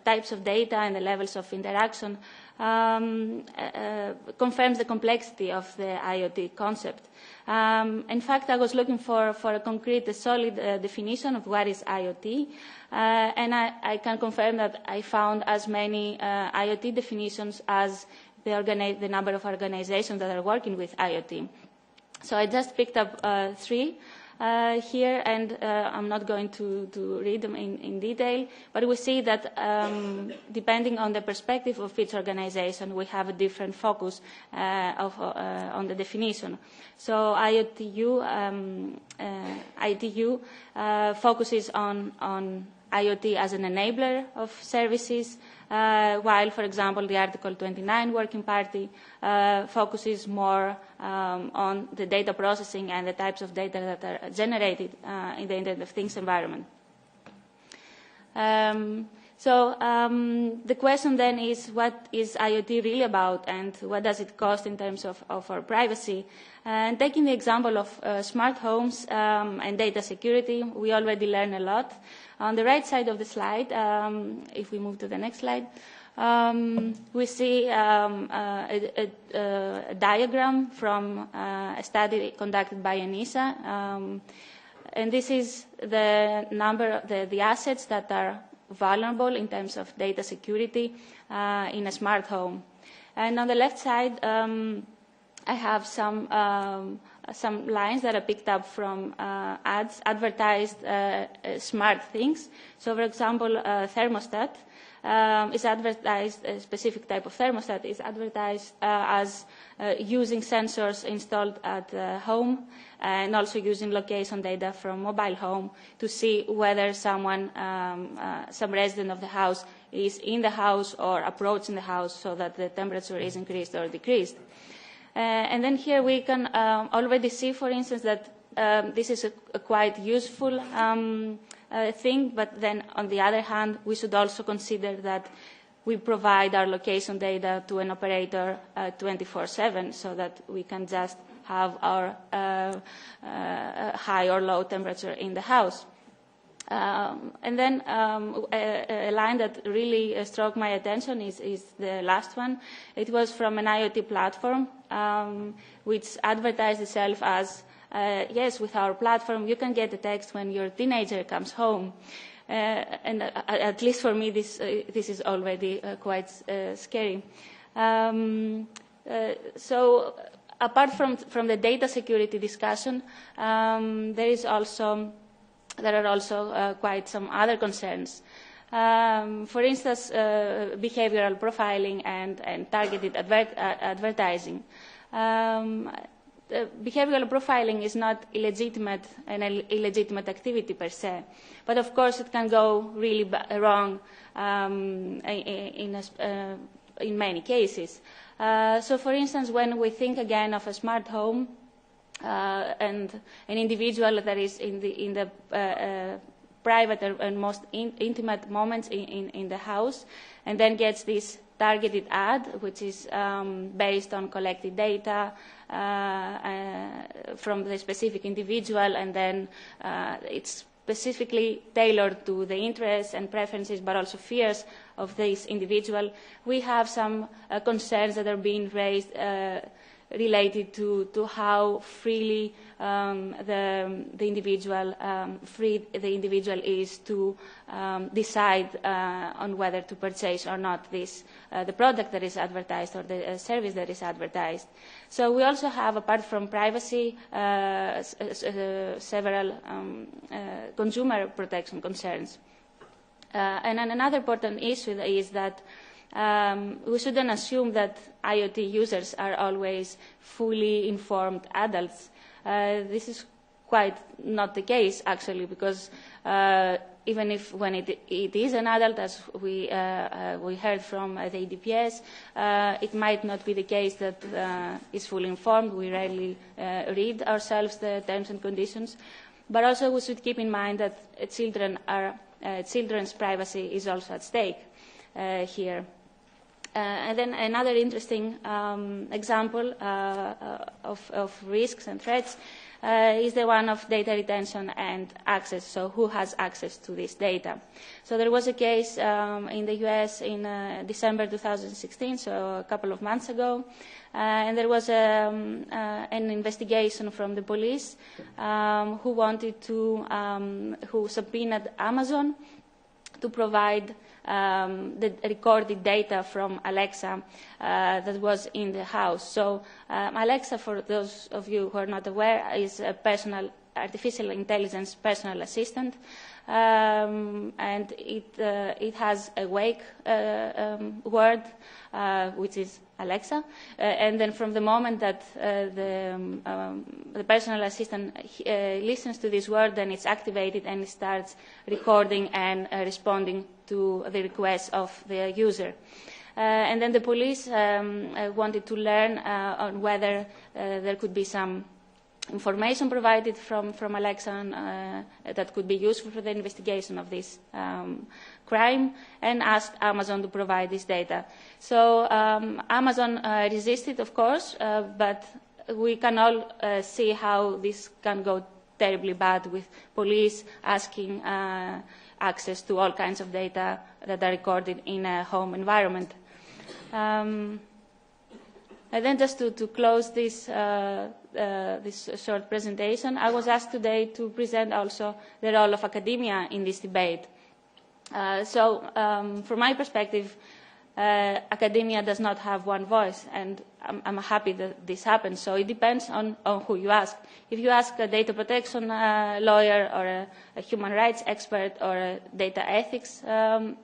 types of data and the levels of interaction confirms the complexity of the IoT concept. In fact, I was looking for a concrete, solid definition of what is IoT, and I can confirm that I found as many IoT definitions as the number of organizations that are working with IoT. So I just picked up 3 here, and I'm not going to read them in detail, but we see that depending on the perspective of each organization, we have a different focus on the definition. So ITU focuses on IoT as an enabler of services, while, for example, the Article 29 Working Party focuses more on the data processing and the types of data that are generated in the Internet of Things environment. The question then is, what is IoT really about, and what does it cost in terms of our privacy? And taking the example of smart homes and data security, we already learned a lot. On the right side of the slide, if we move to the next slide, we see a diagram from a study conducted by ENISA, and this is the number, the assets that are vulnerable in terms of data security in a smart home. And on the left side, I have some lines that are picked up from ads, advertised smart things. So, for example, thermostat is advertised, a specific type of thermostat is advertised as using sensors installed at home and also using location data from mobile home to see whether someone, some resident of the house is in the house or approaching the house so that the temperature is increased or decreased. And then here we can already see, for instance, that this is a quite useful thing, but then on the other hand, we should also consider that we provide our location data to an operator 24/7 so that we can just have our high or low temperature in the house. And then a line that really struck my attention is the last one. It was from an IoT platform which advertised itself as, yes, with our platform you can get a text when your teenager comes home. And at least for me, this is already quite scary. So apart from the data security discussion, there are also quite some other concerns. For instance, behavioral profiling and targeted advertising. Behavioral profiling is not an illegitimate activity per se, but of course it can go really wrong in many cases. So, for instance, when we think again of a smart home and an individual that is in the private and most intimate moments in the house, and then gets this targeted ad, which is based on collected data from the specific individual, and then it's specifically tailored to the interests and preferences, but also fears of this individual. We have some concerns that are being raised related to how freely the individual is to decide on whether to purchase or not the product that is advertised or the service that is advertised. So we also have, apart from privacy, several consumer protection concerns. And another important issue is that we shouldn't assume that IoT users are always fully informed adults. This is quite not the case, actually, because even if when it is an adult, as we heard from the EDPS, it might not be the case that is fully informed. We rarely read ourselves the terms and conditions. But also we should keep in mind that children's privacy is also at stake here. And then another interesting example of risks and threats is the one of data retention and access, so who has access to this data. So there was a case in the US in December 2016, so a couple of months ago, and there was an investigation from the police who subpoenaed Amazon to provide the recorded data from Alexa that was in the house. So Alexa, for those of you who are not aware, is a artificial intelligence personal assistant, and it has a wake word, which is Alexa, and then from the moment that the personal assistant listens to this word, then it's activated and it starts recording and responding to the requests of the user. And then the police wanted to learn on whether there could be some information provided from Alexa that could be useful for the investigation of this crime, and asked Amazon to provide this data. So Amazon resisted, of course, but we can all see how this can go terribly bad with police asking access to all kinds of data that are recorded in a home environment. And then just to close this short presentation, I was asked today to present also the role of academia in this debate. So from my perspective, academia does not have one voice, and I'm happy that this happens. So it depends on who you ask. If you ask a data protection lawyer or a human rights expert or a data ethics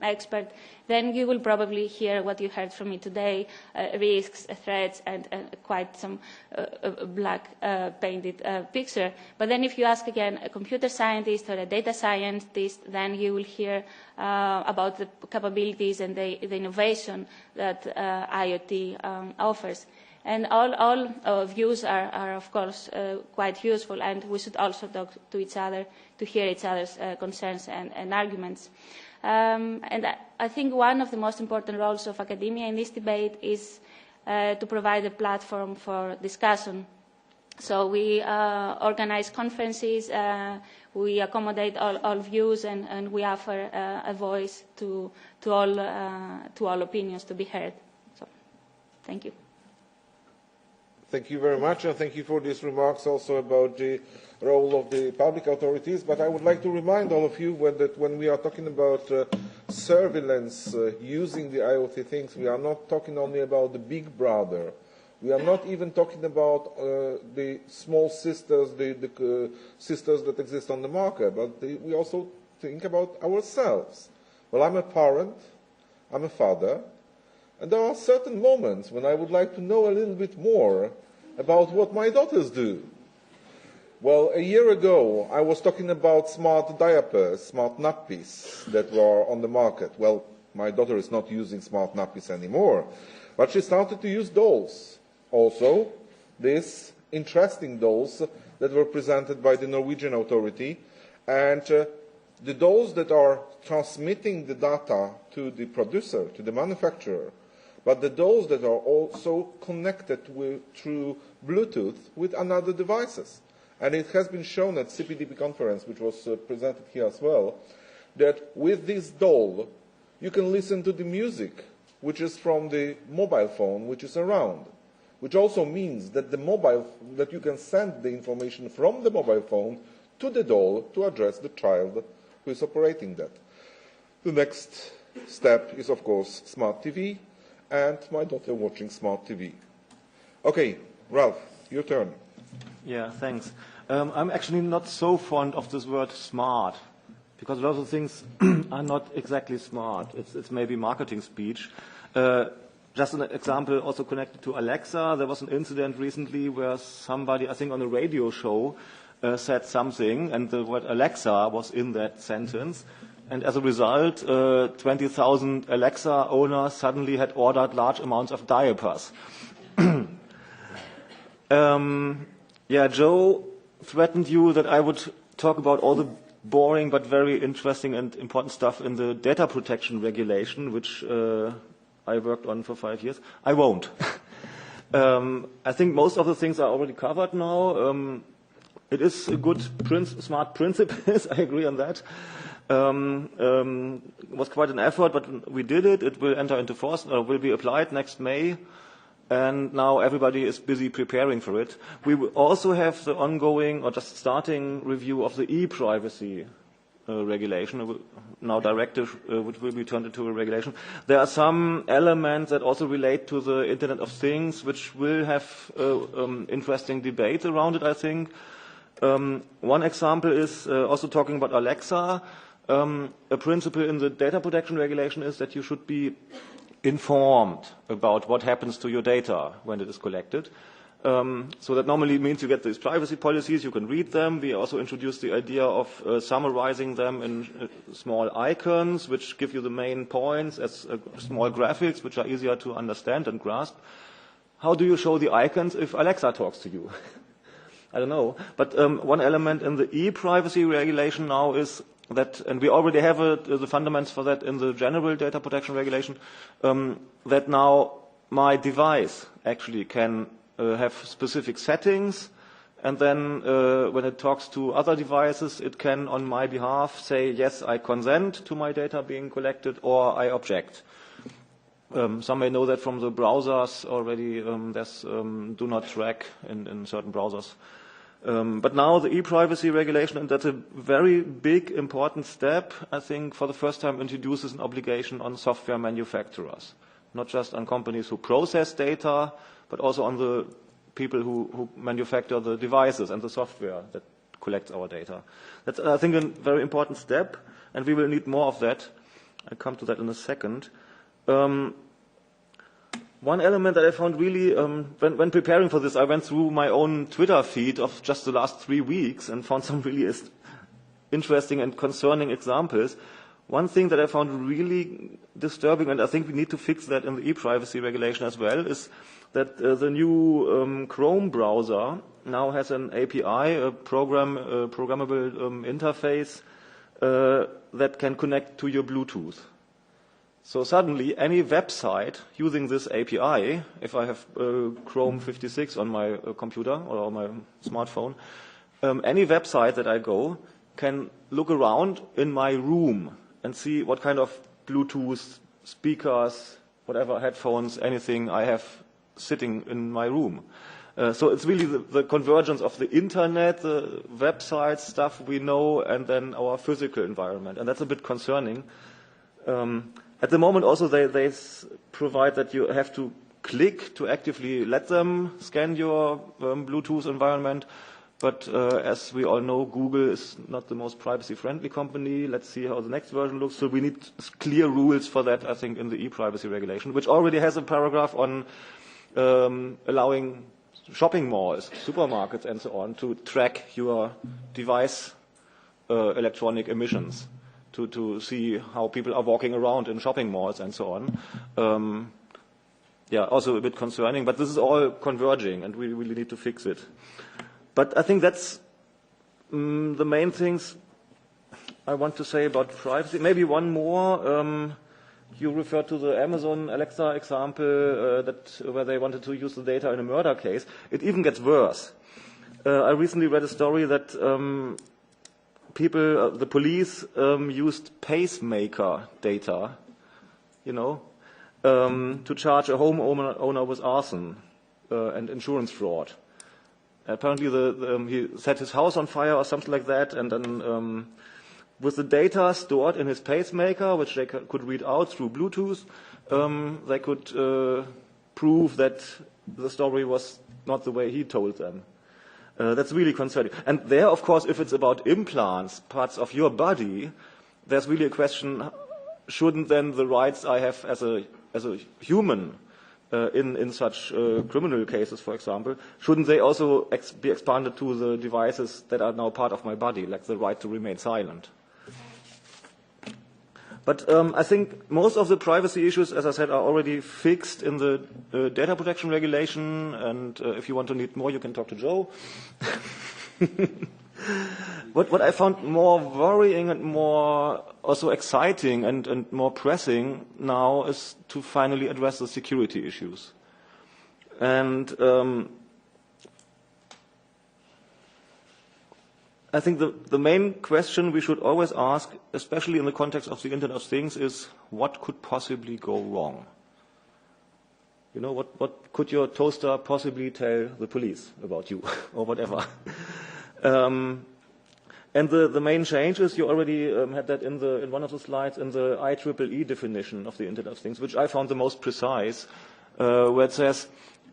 expert, then you will probably hear what you heard from me today, risks, threats, and quite some black painted picture. But then if you ask again a computer scientist or a data scientist, then you will hear about the capabilities and the innovation that IoT offers. And all views are of course, quite useful, and we should also talk to each other to hear each other's concerns and arguments. And I think one of the most important roles of academia in this debate is to provide a platform for discussion. So we organize conferences, we accommodate all views, and we offer a voice to all opinions to be heard. So, thank you. Thank you very much, and thank you for these remarks also about the role of the public authorities. But I would like to remind all of you that when we are talking about surveillance using the IoT things, we are not talking only about the big brother. We are not even talking about the small sisters, the sisters that exist on the market, but we also think about ourselves. Well, I'm a parent, I'm a father, and there are certain moments when I would like to know a little bit more about what my daughters do. Well, a year ago, I was talking about smart diapers, smart nappies that were on the market. Well, my daughter is not using smart nappies anymore, but she started to use dolls. Also, these interesting dolls that were presented by the Norwegian authority, and the dolls that are transmitting the data to the producer, to the manufacturer, but the dolls that are also connected through Bluetooth with another devices. And it has been shown at CPDP conference, which was presented here as well, that with this doll, you can listen to the music, which is from the mobile phone, which is around. Which also means that that you can send the information from the mobile phone to the doll to address the child who is operating that. The next step is, of course, smart TV, and my daughter watching smart TV. Okay, Ralph, your turn. Yeah, thanks. I'm actually not so fond of this word smart, because a lot of things are not exactly smart. It's maybe marketing speech. Just an example also connected to Alexa. There was an incident recently where somebody, I think on a radio show, said something, and the word Alexa was in that sentence. And as a result, 20,000 Alexa owners suddenly had ordered large amounts of diapers. Joe threatened you that I would talk about all the boring but very interesting and important stuff in the data protection regulation, which I worked on for 5 years. I won't. I think most of the things are already covered now. It is a good smart principle. I agree on that. It was quite an effort, but we did it. It will enter into force, will be applied next May. And now everybody is busy preparing for it. We will also have the ongoing or just starting review of the e-privacy regulation, now directive, which will be turned into a regulation. There are some elements that also relate to the Internet of Things, which will have interesting debate around it, I think. One example is also talking about Alexa. A principle in the data protection regulation is that you should be informed about what happens to your data when it is collected. So that normally means you get these privacy policies, you can read them. We also introduced the idea of summarizing them in small icons, which give you the main points as small graphics, which are easier to understand and grasp. How do you show the icons if Alexa talks to you? I don't know. But one element in the e-privacy regulation now is that, and we already have the fundamentals for that in the general data protection regulation, that now my device actually can have specific settings, and then when it talks to other devices, it can, on my behalf, say, yes, I consent to my data being collected, or I object. Some may know that from the browsers already. There's do not track in certain browsers. But now the e-privacy regulation, and that's a very big, important step, I think, for the first time introduces an obligation on software manufacturers, not just on companies who process data, but also on the people who manufacture the devices and the software that collects our data. That's, I think, a very important step, and we will need more of that. I'll come to that in a second. One element that I found really, when preparing for this, I went through my own Twitter feed of just the last 3 weeks and found some really interesting and concerning examples. One thing that I found really disturbing, and I think we need to fix that in the e-privacy regulation as well, is that the new Chrome browser now has an API, a programmable interface that can connect to your Bluetooth. So suddenly, any website using this API, if I have Chrome 56 on my computer or on my smartphone, any website that I go can look around in my room and see what kind of Bluetooth speakers, whatever, headphones, anything I have sitting in my room. So it's really the convergence of the internet, the website stuff we know, and then our physical environment. And that's a bit concerning. At the moment also they provide that you have to click to actively let them scan your Bluetooth environment. But as we all know, Google is not the most privacy-friendly company. Let's see how the next version looks. So we need clear rules for that, I think, in the e-privacy regulation, which already has a paragraph on allowing shopping malls, supermarkets, and so on to track your device electronic emissions to see how people are walking around in shopping malls and so on. Also a bit concerning, but this is all converging, and we really need to fix it. But I think that's the main things I want to say about privacy. Maybe one more. You referred to the Amazon Alexa example where they wanted to use the data in a murder case. It even gets worse. I recently read a story that the police used pacemaker data, to charge a homeowner with arson and insurance fraud. Apparently he set his house on fire or something like that, and then with the data stored in his pacemaker, which they could read out through Bluetooth, they could prove that the story was not the way he told them. That's really concerning. And there, of course, if it's about implants, parts of your body, there's really a question, shouldn't then the rights I have as a human in such criminal cases, for example, shouldn't they also be expanded to the devices that are now part of my body, like the right to remain silent? But I think most of the privacy issues, as I said, are already fixed in the data protection regulation, and if you want to need more, you can talk to Joe. What I found more worrying and more also exciting and more pressing now is to finally address the security issues. And I think the main question we should always ask, especially in the context of the Internet of Things, is what could possibly go wrong? What could your toaster possibly tell the police about you or whatever? And the main change is, you already had that in one of the slides, in the IEEE definition of the Internet of Things, which I found the most precise, where it says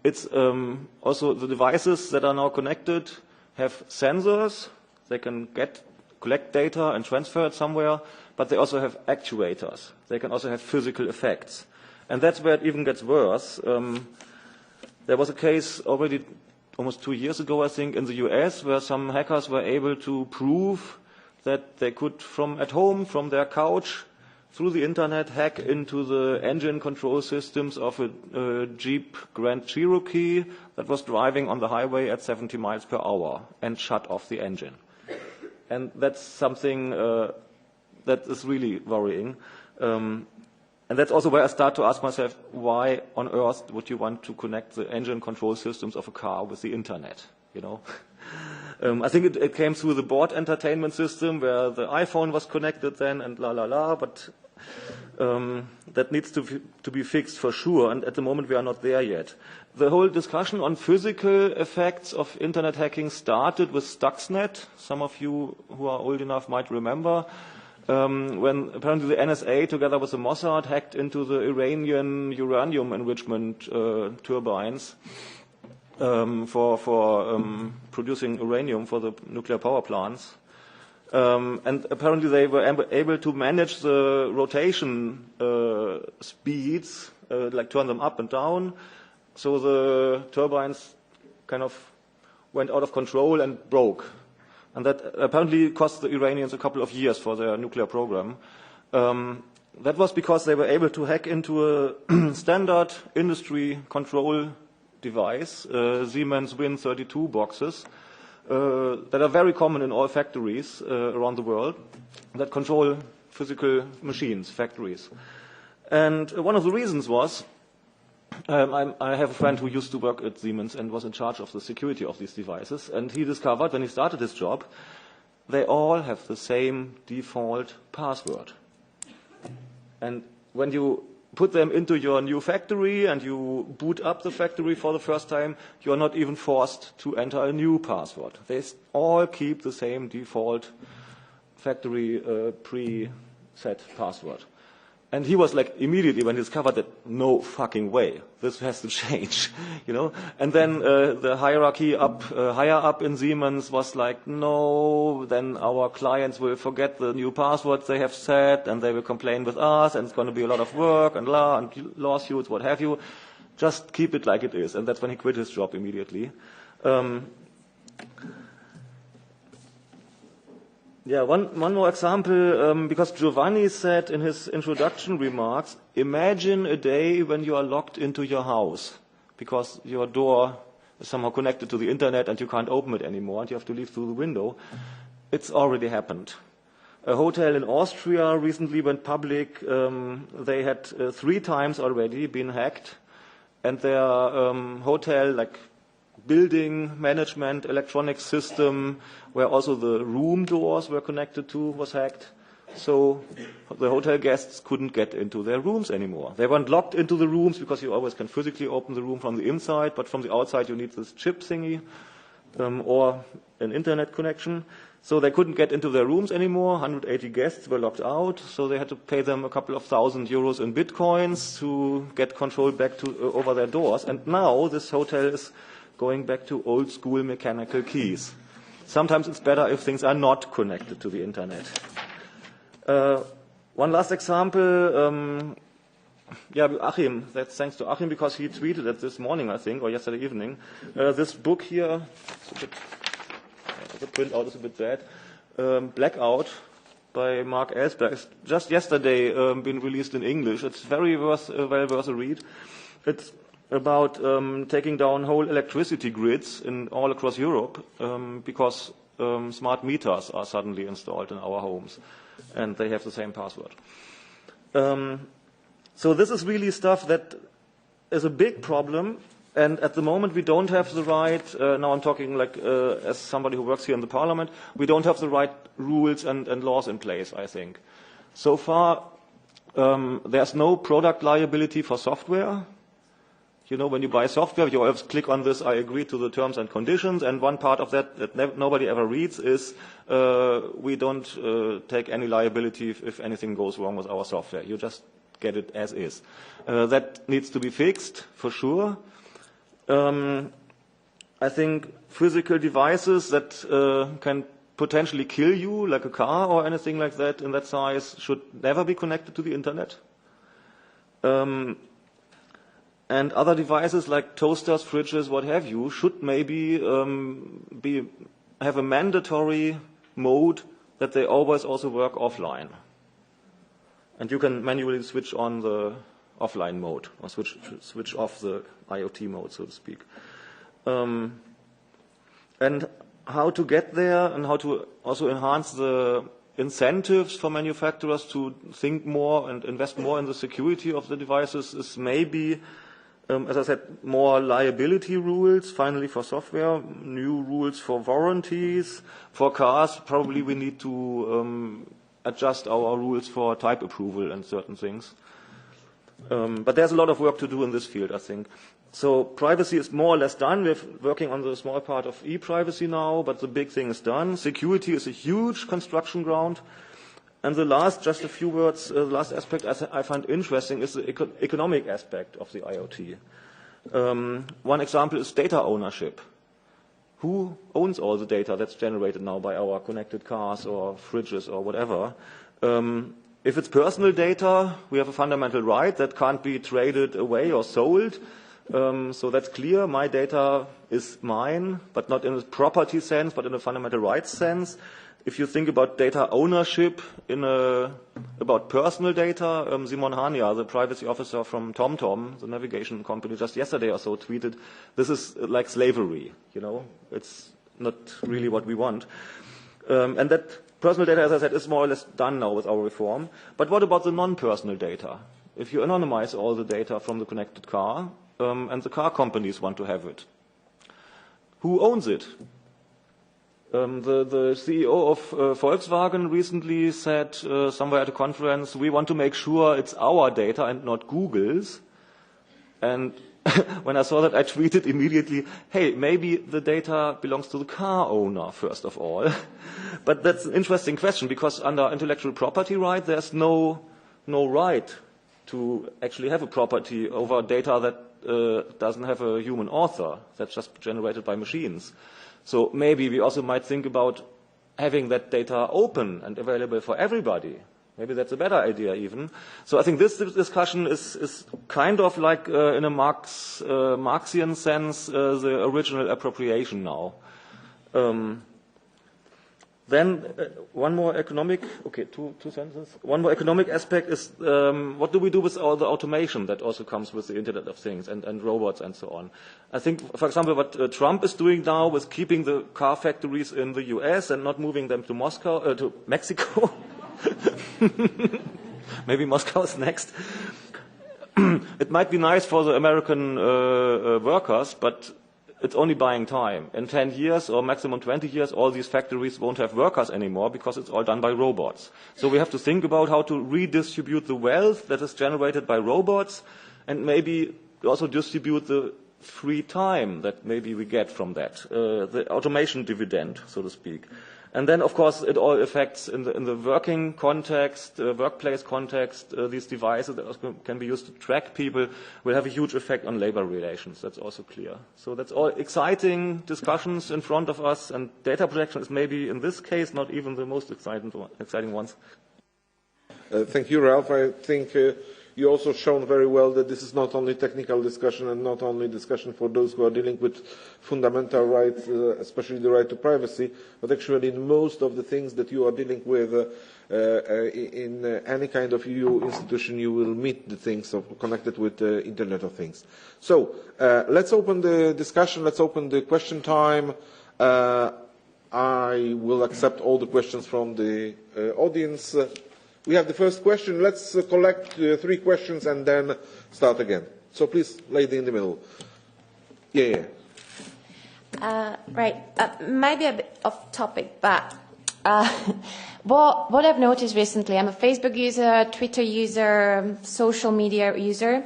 it's also the devices that are now connected have sensors. They can collect data and transfer it somewhere, but they also have actuators. They can also have physical effects. And that's where it even gets worse. There was a case already almost 2 years ago, I think, in the US, where some hackers were able to prove that they could, at home, from their couch, through the internet, hack into the engine control systems of a Jeep Grand Cherokee that was driving on the highway at 70 miles per hour and shut off the engine. And that's something that is really worrying. And that's also where I start to ask myself, why on earth would you want to connect the engine control systems of a car with the internet? I think it came through the board entertainment system where the iPhone was connected then and but that needs to be fixed for sure. And at the moment we are not there yet. The whole discussion on physical effects of internet hacking started with Stuxnet. Some of you who are old enough might remember. When apparently the NSA, together with the Mossad, hacked into the Iranian uranium enrichment turbines for producing uranium for the nuclear power plants. And apparently they were able to manage the rotation speeds, like turn them up and down, so the turbines kind of went out of control and broke. And that apparently cost the Iranians a couple of years for their nuclear program. That was because they were able to hack into a standard industry control device, Siemens Win32 boxes, that are very common in all factories around the world, that control physical machines, factories. And one of the reasons was, I have a friend who used to work at Siemens and was in charge of the security of these devices, and he discovered when he started his job, they all have the same default password. And when you put them into your new factory and you boot up the factory for the first time, you are not even forced to enter a new password. They all keep the same default factory preset password. And he was like, immediately when he discovered that, no fucking way, this has to change, you know. And then the hierarchy up, higher up in Siemens was like, no, then our clients will forget the new passwords they have set, and they will complain with us, and it's going to be a lot of work and lawsuits, what have you. Just keep it like it is. And that's when he quit his job immediately. Yeah, one more example, because Giovanni said in his introduction remarks, imagine a day when you are locked into your house because your door is somehow connected to the internet and you can't open it anymore and you have to leave through the window. It's already happened. A hotel in Austria recently went public. They had 3 times already been hacked, and their hotel, like building management electronic system, where also the room doors were connected to, was hacked. So the hotel guests couldn't get into their rooms anymore. They weren't locked into the rooms because you always can physically open the room from the inside, but from the outside you need this chip thingy or an internet connection. So they couldn't get into their rooms anymore. 180 guests were locked out, so they had to pay them a couple of €1,000 in bitcoins to get control back to over their doors. And now this hotel is going back to old school mechanical keys. Sometimes it's better if things are not connected to the internet. One last example, Achim, that's thanks to Achim because he tweeted it this morning, I think, or yesterday evening. This book here, the printout is a bit bad, Blackout by Mark Ellsberg, is just yesterday been released in English. It's very well worth a read. It's about taking down whole electricity grids all across Europe because smart meters are suddenly installed in our homes and they have the same password. So this is really stuff that is a big problem, and at the moment we don't have the right, now I'm talking like as somebody who works here in the parliament, we don't have the right rules and laws in place, I think. So far there's no product liability for software. You know, when you buy software, you always click on this, I agree to the terms and conditions, and one part of that nobody ever reads is we don't take any liability if anything goes wrong with our software. You just get it as is. That needs to be fixed, for sure. I think physical devices that can potentially kill you, like a car or anything like that in that size, should never be connected to the internet. And other devices like toasters, fridges, what have you, should maybe have a mandatory mode that they always also work offline. And you can manually switch on the offline mode or switch off the IoT mode, so to speak. And how to get there and how to also enhance the incentives for manufacturers to think more and invest more in the security of the devices is maybe, as I said, more liability rules, finally for software, new rules for warranties. For cars, probably we need to adjust our rules for type approval and certain things. But there's a lot of work to do in this field, I think. So privacy is more or less done. We're working on the small part of e-privacy now, but the big thing is done. Security is a huge construction ground. And the last, just a few words, the last aspect I find interesting is the economic aspect of the IoT. One example is data ownership. Who owns all the data that's generated now by our connected cars or fridges or whatever? If it's personal data, we have a fundamental right that can't be traded away or sold. So that's clear. My data is mine, but not in a property sense, but in a fundamental rights sense. If you think about data ownership about personal data, Simon Hania, the privacy officer from TomTom, the navigation company, just yesterday or so tweeted, this is like slavery, you know. It's not really what we want. And that personal data, as I said, is more or less done now with our reform. But what about the non-personal data? If you anonymize all the data from the connected car, and the car companies want to have it, who owns it? The CEO of Volkswagen recently said somewhere at a conference, we want to make sure it's our data and not Google's. And when I saw that, I tweeted immediately, hey, maybe the data belongs to the car owner, first of all. But that's an interesting question, because under intellectual property right, there's no right to actually have a property over data that doesn't have a human author, that's just generated by machines. So maybe we also might think about having that data open and available for everybody. Maybe that's a better idea even. So I think this discussion is kind of like, in a Marxian sense, the original appropriation now. Then one more economic, two sentences. One more economic aspect is what do we do with all the automation that also comes with the Internet of Things and robots and so on. I think, for example, what Trump is doing now with keeping the car factories in the US and not moving them to to Mexico. Maybe Moscow is next. It might be nice for the American workers, but it's only buying time. In 10 years or maximum 20 years, all these factories won't have workers anymore because it's all done by robots. So we have to think about how to redistribute the wealth that is generated by robots and maybe also distribute the free time that maybe we get from that, the automation dividend, so to speak. And then, of course, it all affects in the working context, workplace context. These devices that also can be used to track people will have a huge effect on labor relations. That's also clear. So that's all exciting discussions in front of us, and data protection is maybe, in this case, not even the most exciting ones. Thank you, Ralph. I think you also shown very well that this is not only technical discussion and not only discussion for those who are dealing with fundamental rights, especially the right to privacy, but actually in most of the things that you are dealing with in any kind of EU institution, you will meet the things connected with the Internet of Things. So let's open the discussion. Let's open the question time. I will accept all the questions from the audience. We have the first question. Let's collect 3 questions and then start again. So please, lady in the middle. Yeah. Right. Maybe a bit off topic, but what I've noticed recently, I'm a Facebook user, Twitter user, social media user,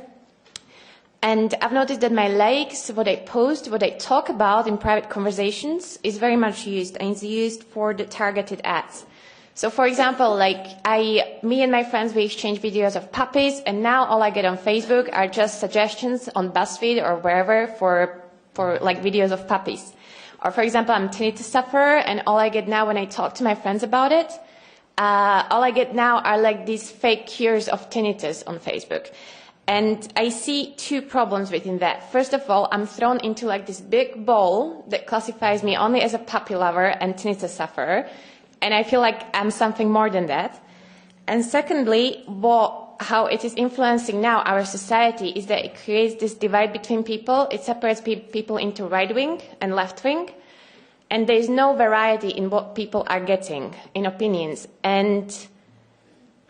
and I've noticed that my likes, what I post, what I talk about in private conversations is very much used, and it's used for the targeted ads. So, for example, me and my friends, we exchange videos of puppies, and now all I get on Facebook are just suggestions on BuzzFeed or wherever for videos of puppies. Or, for example, I'm tinnitus sufferer, and all I get now when I talk to my friends about it, all I get now are these fake cures of tinnitus on Facebook. And I see 2 problems within that. First of all, I'm thrown into this big bowl that classifies me only as a puppy lover and tinnitus sufferer. And I feel like I'm something more than that. And secondly, how it is influencing now our society is that it creates this divide between people. It separates people into right-wing and left-wing. And there's no variety in what people are getting in opinions. And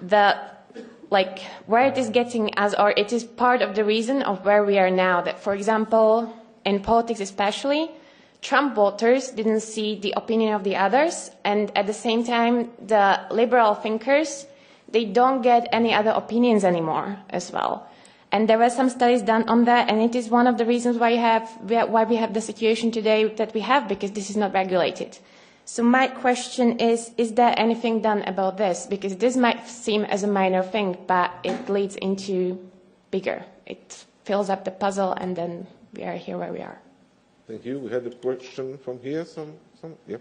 where it is getting us, or it is part of the reason of where we are now. That, for example, in politics especially, Trump voters didn't see the opinion of the others, and at the same time, the liberal thinkers, they don't get any other opinions anymore as well. And there were some studies done on that, and it is one of the reasons why we have the situation today that we have, because this is not regulated. So my question is there anything done about this? Because this might seem as a minor thing, but it leads into bigger. It fills up the puzzle, and then we are here where we are. Thank you. We had a question from here. Yeah.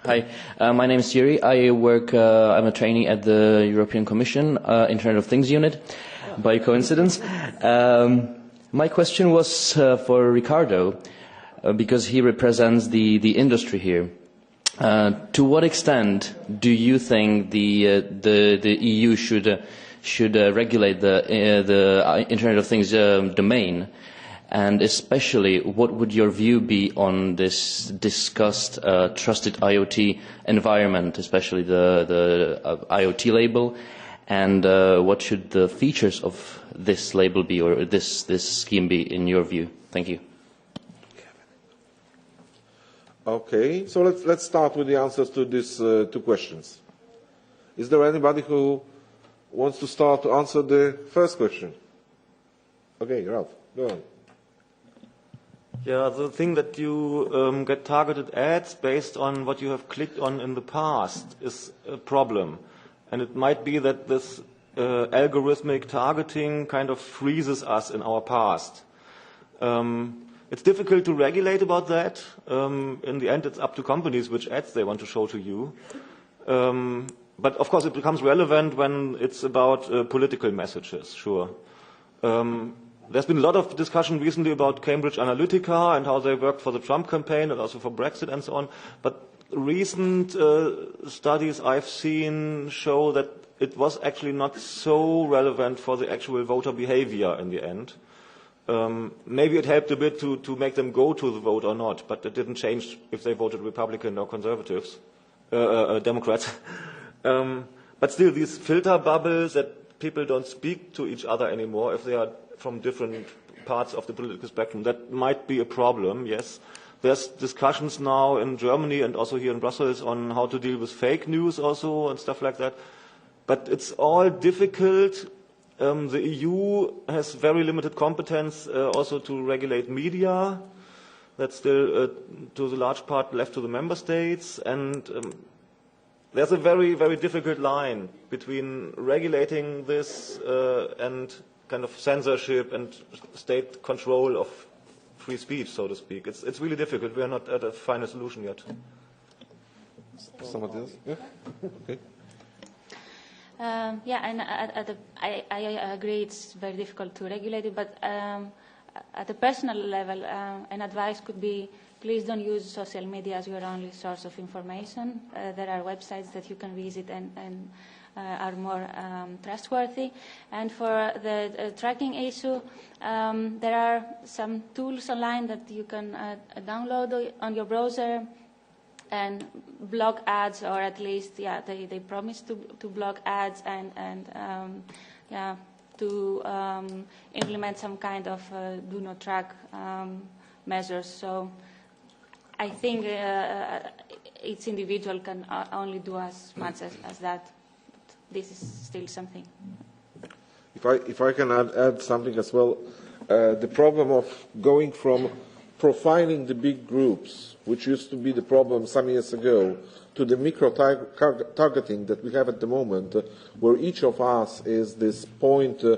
Hi, my name is Yuri. I work. I'm a trainee at the European Commission Internet of Things unit, by coincidence. My question was for Ricardo, because he represents the industry here. To what extent do you think the EU should regulate the Internet of Things domain? And especially, what would your view be on this discussed trusted IoT environment, especially the IoT label, and what should the features of this label be, or this scheme be, in your view? Thank you. Okay, so let's start with the answers to these two questions. Is there anybody who wants to start to answer the first question? Okay, Ralph, go on. Yeah, the thing that you get targeted ads based on what you have clicked on in the past is a problem. And it might be that this algorithmic targeting kind of freezes us in our past. It's difficult to regulate about that. In the end, it's up to companies which ads they want to show to you. But of course, it becomes relevant when it's about political messages, sure. There's been a lot of discussion recently about Cambridge Analytica and how they worked for the Trump campaign and also for Brexit and so on. But recent studies I've seen show that it was actually not so relevant for the actual voter behavior in the end. Maybe it helped a bit to make them go to the vote or not, but it didn't change if they voted Republican or Conservatives, Democrats. But still, these filter bubbles that people don't speak to each other anymore if they are from different parts of the political spectrum, that might be a problem, yes. There's discussions now in Germany and also here in Brussels on how to deal with fake news also and stuff like that. But it's all difficult. The EU has very limited competence also to regulate media. That's still, to the large part, left to the member states. And there's a very, very difficult line between regulating this and kind of censorship and state control of free speech, so to speak. It's really difficult. We are not at a final solution yet. Somebody else? Yeah? Okay. Yeah, and I agree it's very difficult to regulate it, but at a personal level, an advice could be, please don't use social media as your only source of information. There are websites that you can visit and are more trustworthy. And for the tracking issue, there are some tools online that you can download on your browser and block ads, or at least, yeah, they promise to block ads and to implement some kind of do not track measures. So I think each individual can only do as much as that. This is still something. If I can add something as well, the problem of going from profiling the big groups, which used to be the problem some years ago, to the micro-targeting that we have at the moment, where each of us is this point that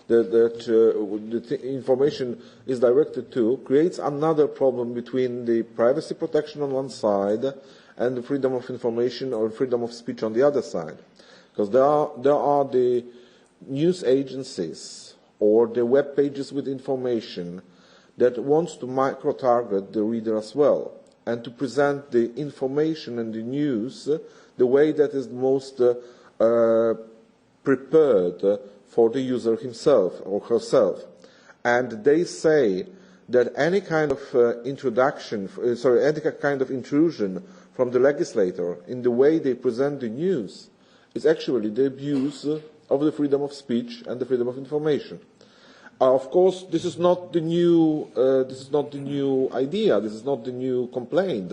the information is directed to, creates another problem between the privacy protection on one side and the freedom of information or freedom of speech on the other side. Because there are the news agencies or the web pages with information that wants to micro-target the reader as well, and to present the information and the news the way that is most prepared for the user himself or herself. And they say that any kind of any kind of intrusion from the legislator in the way they present the news is actually the abuse of the freedom of speech and the freedom of information. Of course, this is not the new idea. This is not the new complaint.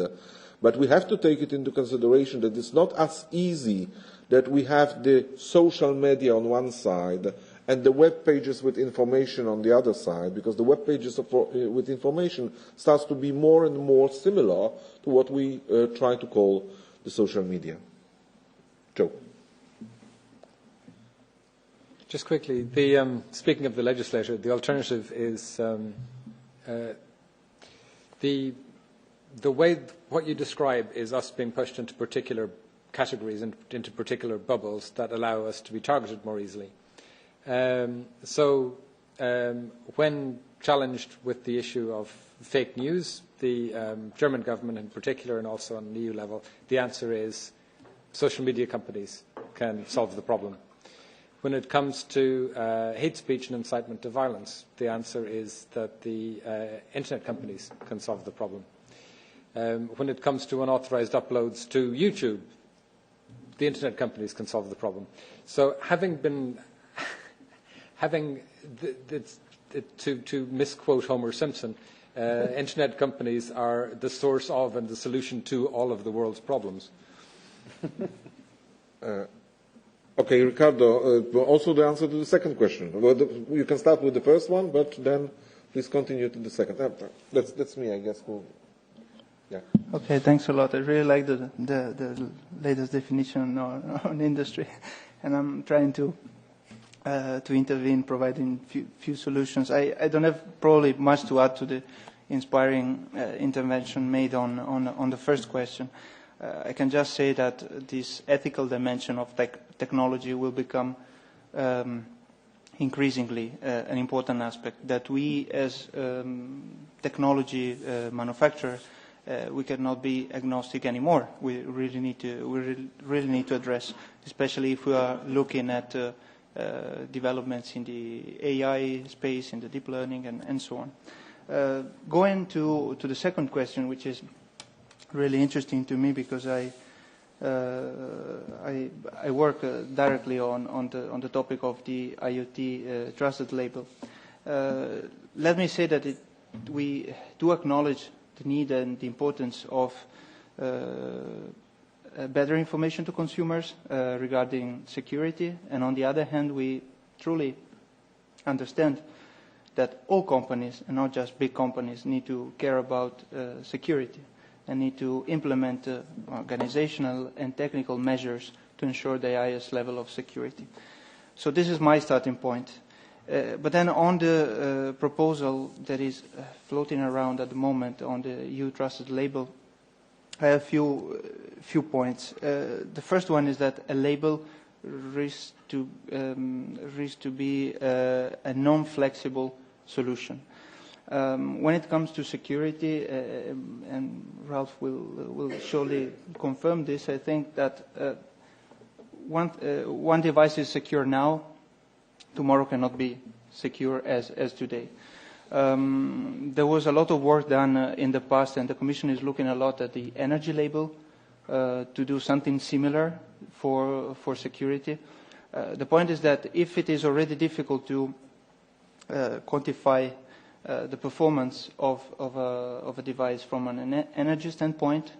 But we have to take it into consideration that it's not as easy that we have the social media on one side and the web pages with information on the other side, because the web pages with information starts to be more and more similar to what we try to call the social media. Joe. Just quickly, speaking of the legislator, the alternative is the way what you describe is us being pushed into particular categories and into particular bubbles that allow us to be targeted more easily. When challenged with the issue of fake news, the German government in particular, and also on the EU level, the answer is social media companies can solve the problem. When it comes to hate speech and incitement to violence, the answer is that the internet companies can solve the problem. When it comes to unauthorized uploads to YouTube, the internet companies can solve the problem. So to misquote Homer Simpson, Internet companies are the source of and the solution to all of the world's problems. Okay, Ricardo, also the answer to the second question. Well, you can start with the first one, but then please continue to the second. That's me, I guess. Yeah. Okay, thanks a lot. I really like the latest definition on industry, and I'm trying to intervene, providing few solutions. I don't have probably much to add to the inspiring intervention made on the first question. I can just say that this ethical dimension of technology will become increasingly an important aspect, that we as technology manufacturers we cannot be agnostic anymore. We really need to address, especially if we are looking at developments in the AI space, in the deep learning, and so on. Going to the second question, which is really interesting to me because I work directly on the topic of the IoT trusted label. Let me say that we do acknowledge the need and the importance of better information to consumers regarding security, and on the other hand, we truly understand that all companies, and not just big companies, need to care about security and need to implement organizational and technical measures to ensure the highest level of security. So this is my starting point. But then on the proposal that is floating around at the moment on the EU Trusted Label, I have a few points. The first one is that a label risks to be a non-flexible solution. When it comes to security, and Ralph will surely confirm this, I think that one device is secure now, tomorrow cannot be secure as today. There was a lot of work done in the past, and the Commission is looking a lot at the energy label to do something similar for security. The point is that if it is already difficult to quantify the performance of a device from an energy standpoint,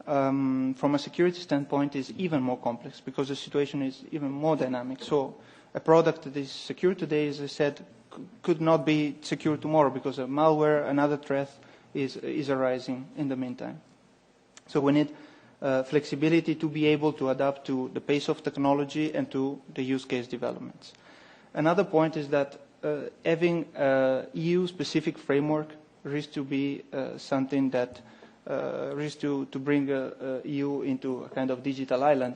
from a security standpoint is even more complex because the situation is even more dynamic. So a product that is secure today, as I said, could not be secure tomorrow because a malware, another threat is arising in the meantime. So we need flexibility to be able to adapt to the pace of technology and to the use case developments. Another point is that having a EU-specific framework risks to be something that risks to bring EU into a kind of digital island.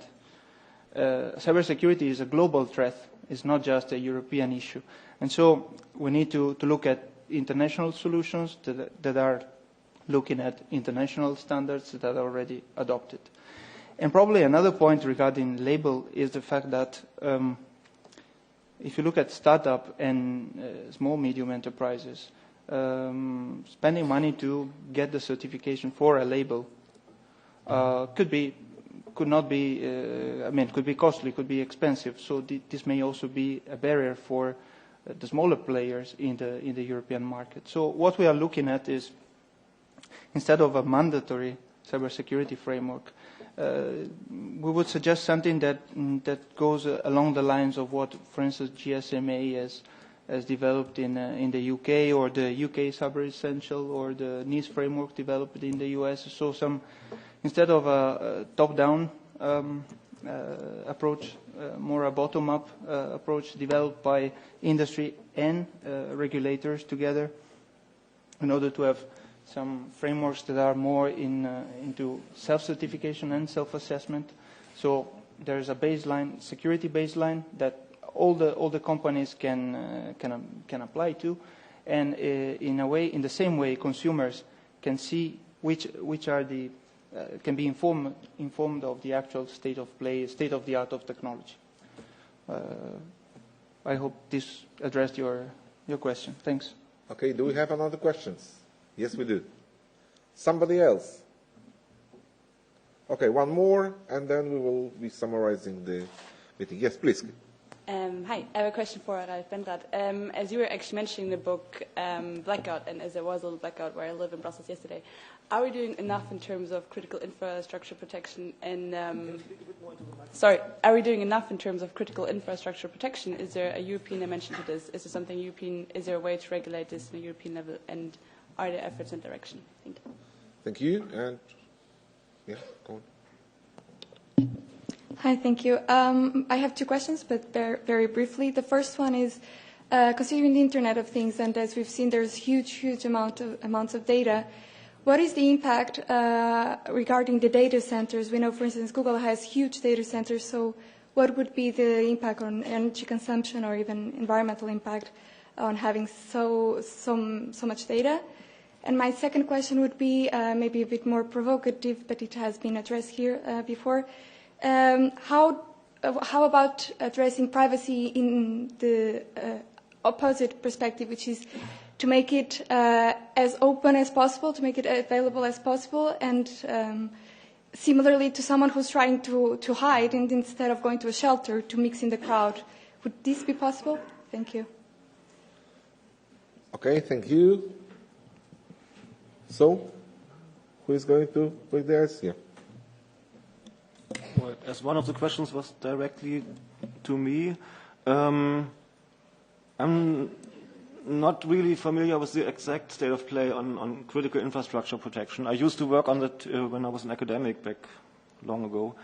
Cybersecurity is a global threat. It's not just a European issue. And so we need to look at international solutions that are looking at international standards that are already adopted. And probably another point regarding label is the fact that if you look at startup and small, medium enterprises, spending money to get the certification for a label could be costly, could be expensive. So this may also be a barrier for the smaller players in the European market. So what we are looking at is, instead of a mandatory cybersecurity framework, we would suggest something that goes along the lines of what, for instance, GSMA has developed in the UK, or the UK Cyber Essential, or the NIST framework developed in the US. So instead of a top-down approach, more a bottom-up approach developed by industry and regulators together, in order to have some frameworks that are more into self-certification and self-assessment. So there is a baseline, security baseline that all the companies can apply to, and in the same way, consumers can see which are the can be informed of the actual state of play, state of the art of technology. I hope this addressed your question. Thanks. Okay. Do we have another questions? Yes, we do. Somebody else? Okay, one more, and then we will be summarizing the meeting. Yes, please. Hi, I have a question for Ralf Benrath. As you were actually mentioning the book Blackout, and as there was a little blackout where I live in Brussels yesterday, are we doing enough in terms of critical infrastructure protection? And are we doing enough in terms of critical infrastructure protection? Is there a European dimension to this? Is there something European? Is there a way to regulate this on a European level? And are there efforts in direction? Thank you. Thank you. And yeah, go on. Hi, thank you. I have two questions, but very briefly. The first one is, considering the Internet of Things, and as we've seen, there's huge amounts of data. What is the impact regarding the data centers? We know, for instance, Google has huge data centers, so what would be the impact on energy consumption or even environmental impact on having so much data? And my second question would be maybe a bit more provocative, but it has been addressed here before. How about addressing privacy in the opposite perspective, which is to make it as open as possible, to make it available as possible, and similarly to someone who's trying to hide and instead of going to a shelter to mix in the crowd. Would this be possible? Thank you. Okay, thank you. So, who is going to read the answer? Well, as one of the questions was directly to me, I'm not really familiar with the exact state of play on critical infrastructure protection. I used to work on that when I was an academic back long ago.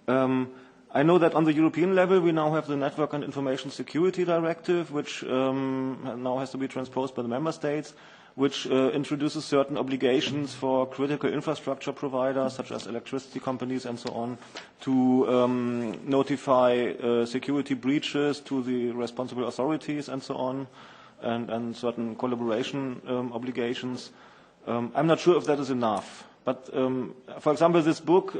I know that on the European level we now have the Network and Information Security Directive, which now has to be transposed by the member states, which introduces certain obligations for critical infrastructure providers, such as electricity companies and so on, to notify security breaches to the responsible authorities and so on, and certain collaboration obligations. I'm not sure if that is enough. But, for example, this book,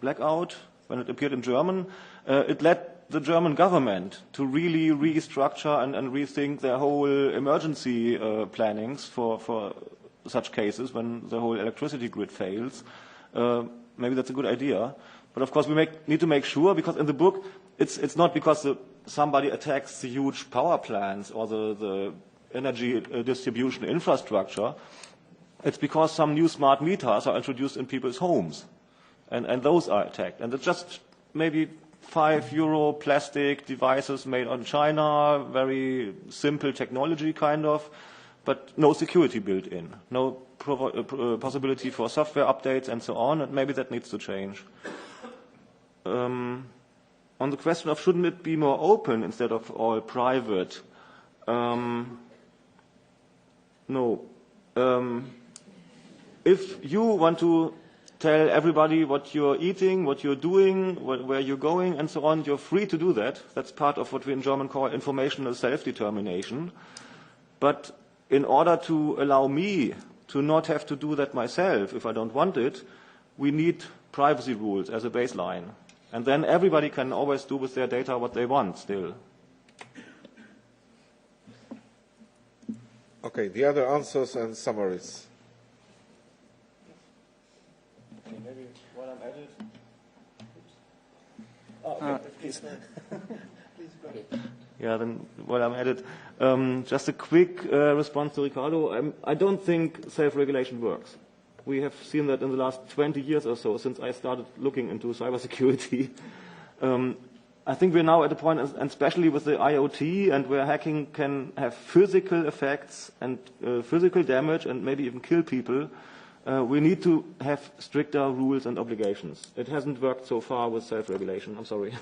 Blackout, when it appeared in German, it led the German government to really restructure and rethink their whole emergency plannings for such cases when the whole electricity grid fails. Maybe that's a good idea. But of course we need to make sure, because in the book it's not because somebody attacks the huge power plants or the energy distribution infrastructure. It's because some new smart meters are introduced in people's homes. And those are attacked. And it's just maybe €5 plastic devices made on China, very simple technology kind of, but no security built in, no possibility for software updates and so on, and maybe that needs to change. On the question of shouldn't it be more open instead of all private, no. If you want to tell everybody what you're eating, what you're doing, where you're going, and so on, you're free to do that. That's part of what we in German call informational self-determination. But in order to allow me to not have to do that myself if I don't want it, we need privacy rules as a baseline. And then everybody can always do with their data what they want still. Okay, the other answers and summaries. Maybe while I'm at it. Please. Yeah, then while I'm at it, just a quick response to Ricardo. I don't think self-regulation works. We have seen that in the last 20 years or so since I started looking into cybersecurity. I think we're now at a point, and especially with the IoT, and where hacking can have physical effects and physical damage and maybe even kill people. We need to have stricter rules and obligations. It hasn't worked so far with self-regulation. I'm sorry.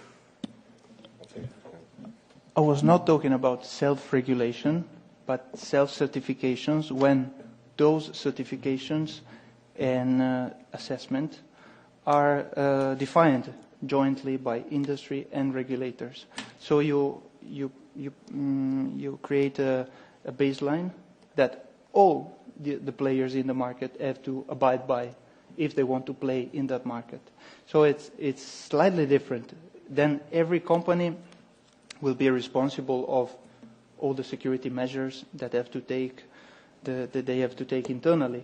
I was not talking about self-regulation, but self-certifications when those certifications and assessment are defined jointly by industry and regulators. So you create a baseline that all the players in the market have to abide by if they want to play in that market. So it's slightly different. Then every company will be responsible of all the security measures that have to take that they have to take internally.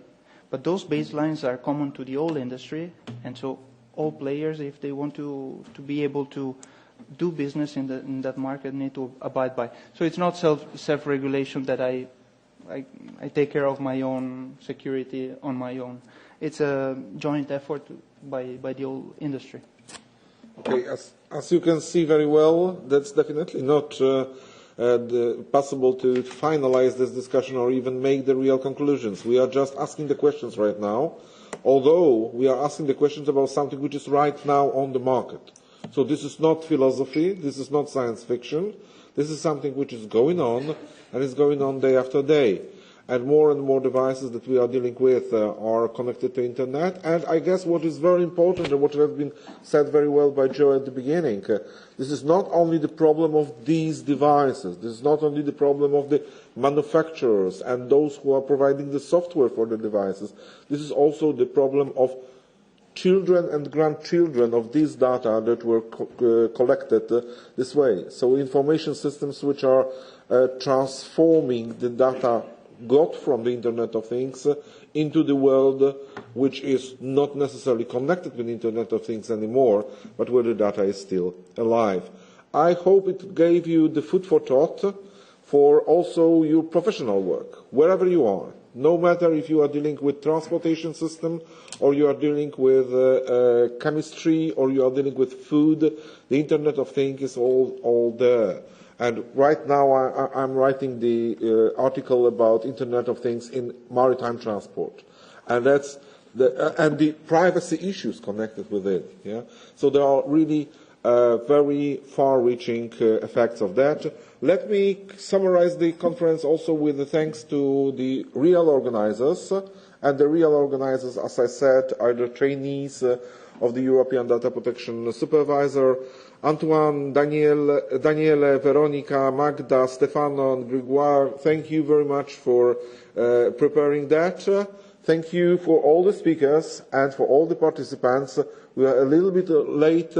But those baselines are common to the whole industry, and so all players, if they want to be able to do business in that market need to abide by. So it's not self-regulation that I take care of my own security on my own. It's a joint effort by the whole industry. Okay, as you can see very well, that's definitely not possible to finalize this discussion or even make the real conclusions. We are just asking the questions right now, although we are asking the questions about something which is right now on the market. So this is not philosophy, this is not science fiction, this is something which is going on, and is going on day after day. And more devices that we are dealing with are connected to Internet. And I guess what is very important and what has been said very well by Joe at the beginning, this is not only the problem of these devices, this is not only the problem of the manufacturers and those who are providing the software for the devices, this is also the problem of children and grandchildren of these data that were collected this way. So information systems which are transforming the data got from the Internet of Things into the world which is not necessarily connected with the Internet of Things anymore, but where the data is still alive. I hope it gave you the food for thought for also your professional work, wherever you are. No matter if you are dealing with transportation system, or you are dealing with chemistry, or you are dealing with food, the Internet of Things is all there. And right now I'm writing the article about Internet of Things in maritime transport. And that's and the privacy issues connected with it. Yeah? So there are really very far-reaching effects of that. Let me summarize the conference also with the thanks to the real organizers. And the real organizers, as I said, are the trainees of the European Data Protection Supervisor, Antoine, Daniele, Veronica, Magda, Stefano, and Grégoire. Thank you very much for preparing that. Thank you for all the speakers and for all the participants. We are a little bit late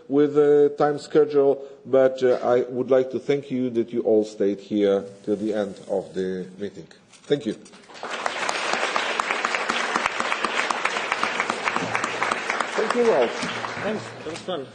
with the time schedule, but I would like to thank you that you all stayed here till the end of the meeting. Thank you. Thank you, Ralph. Thanks. That was fun.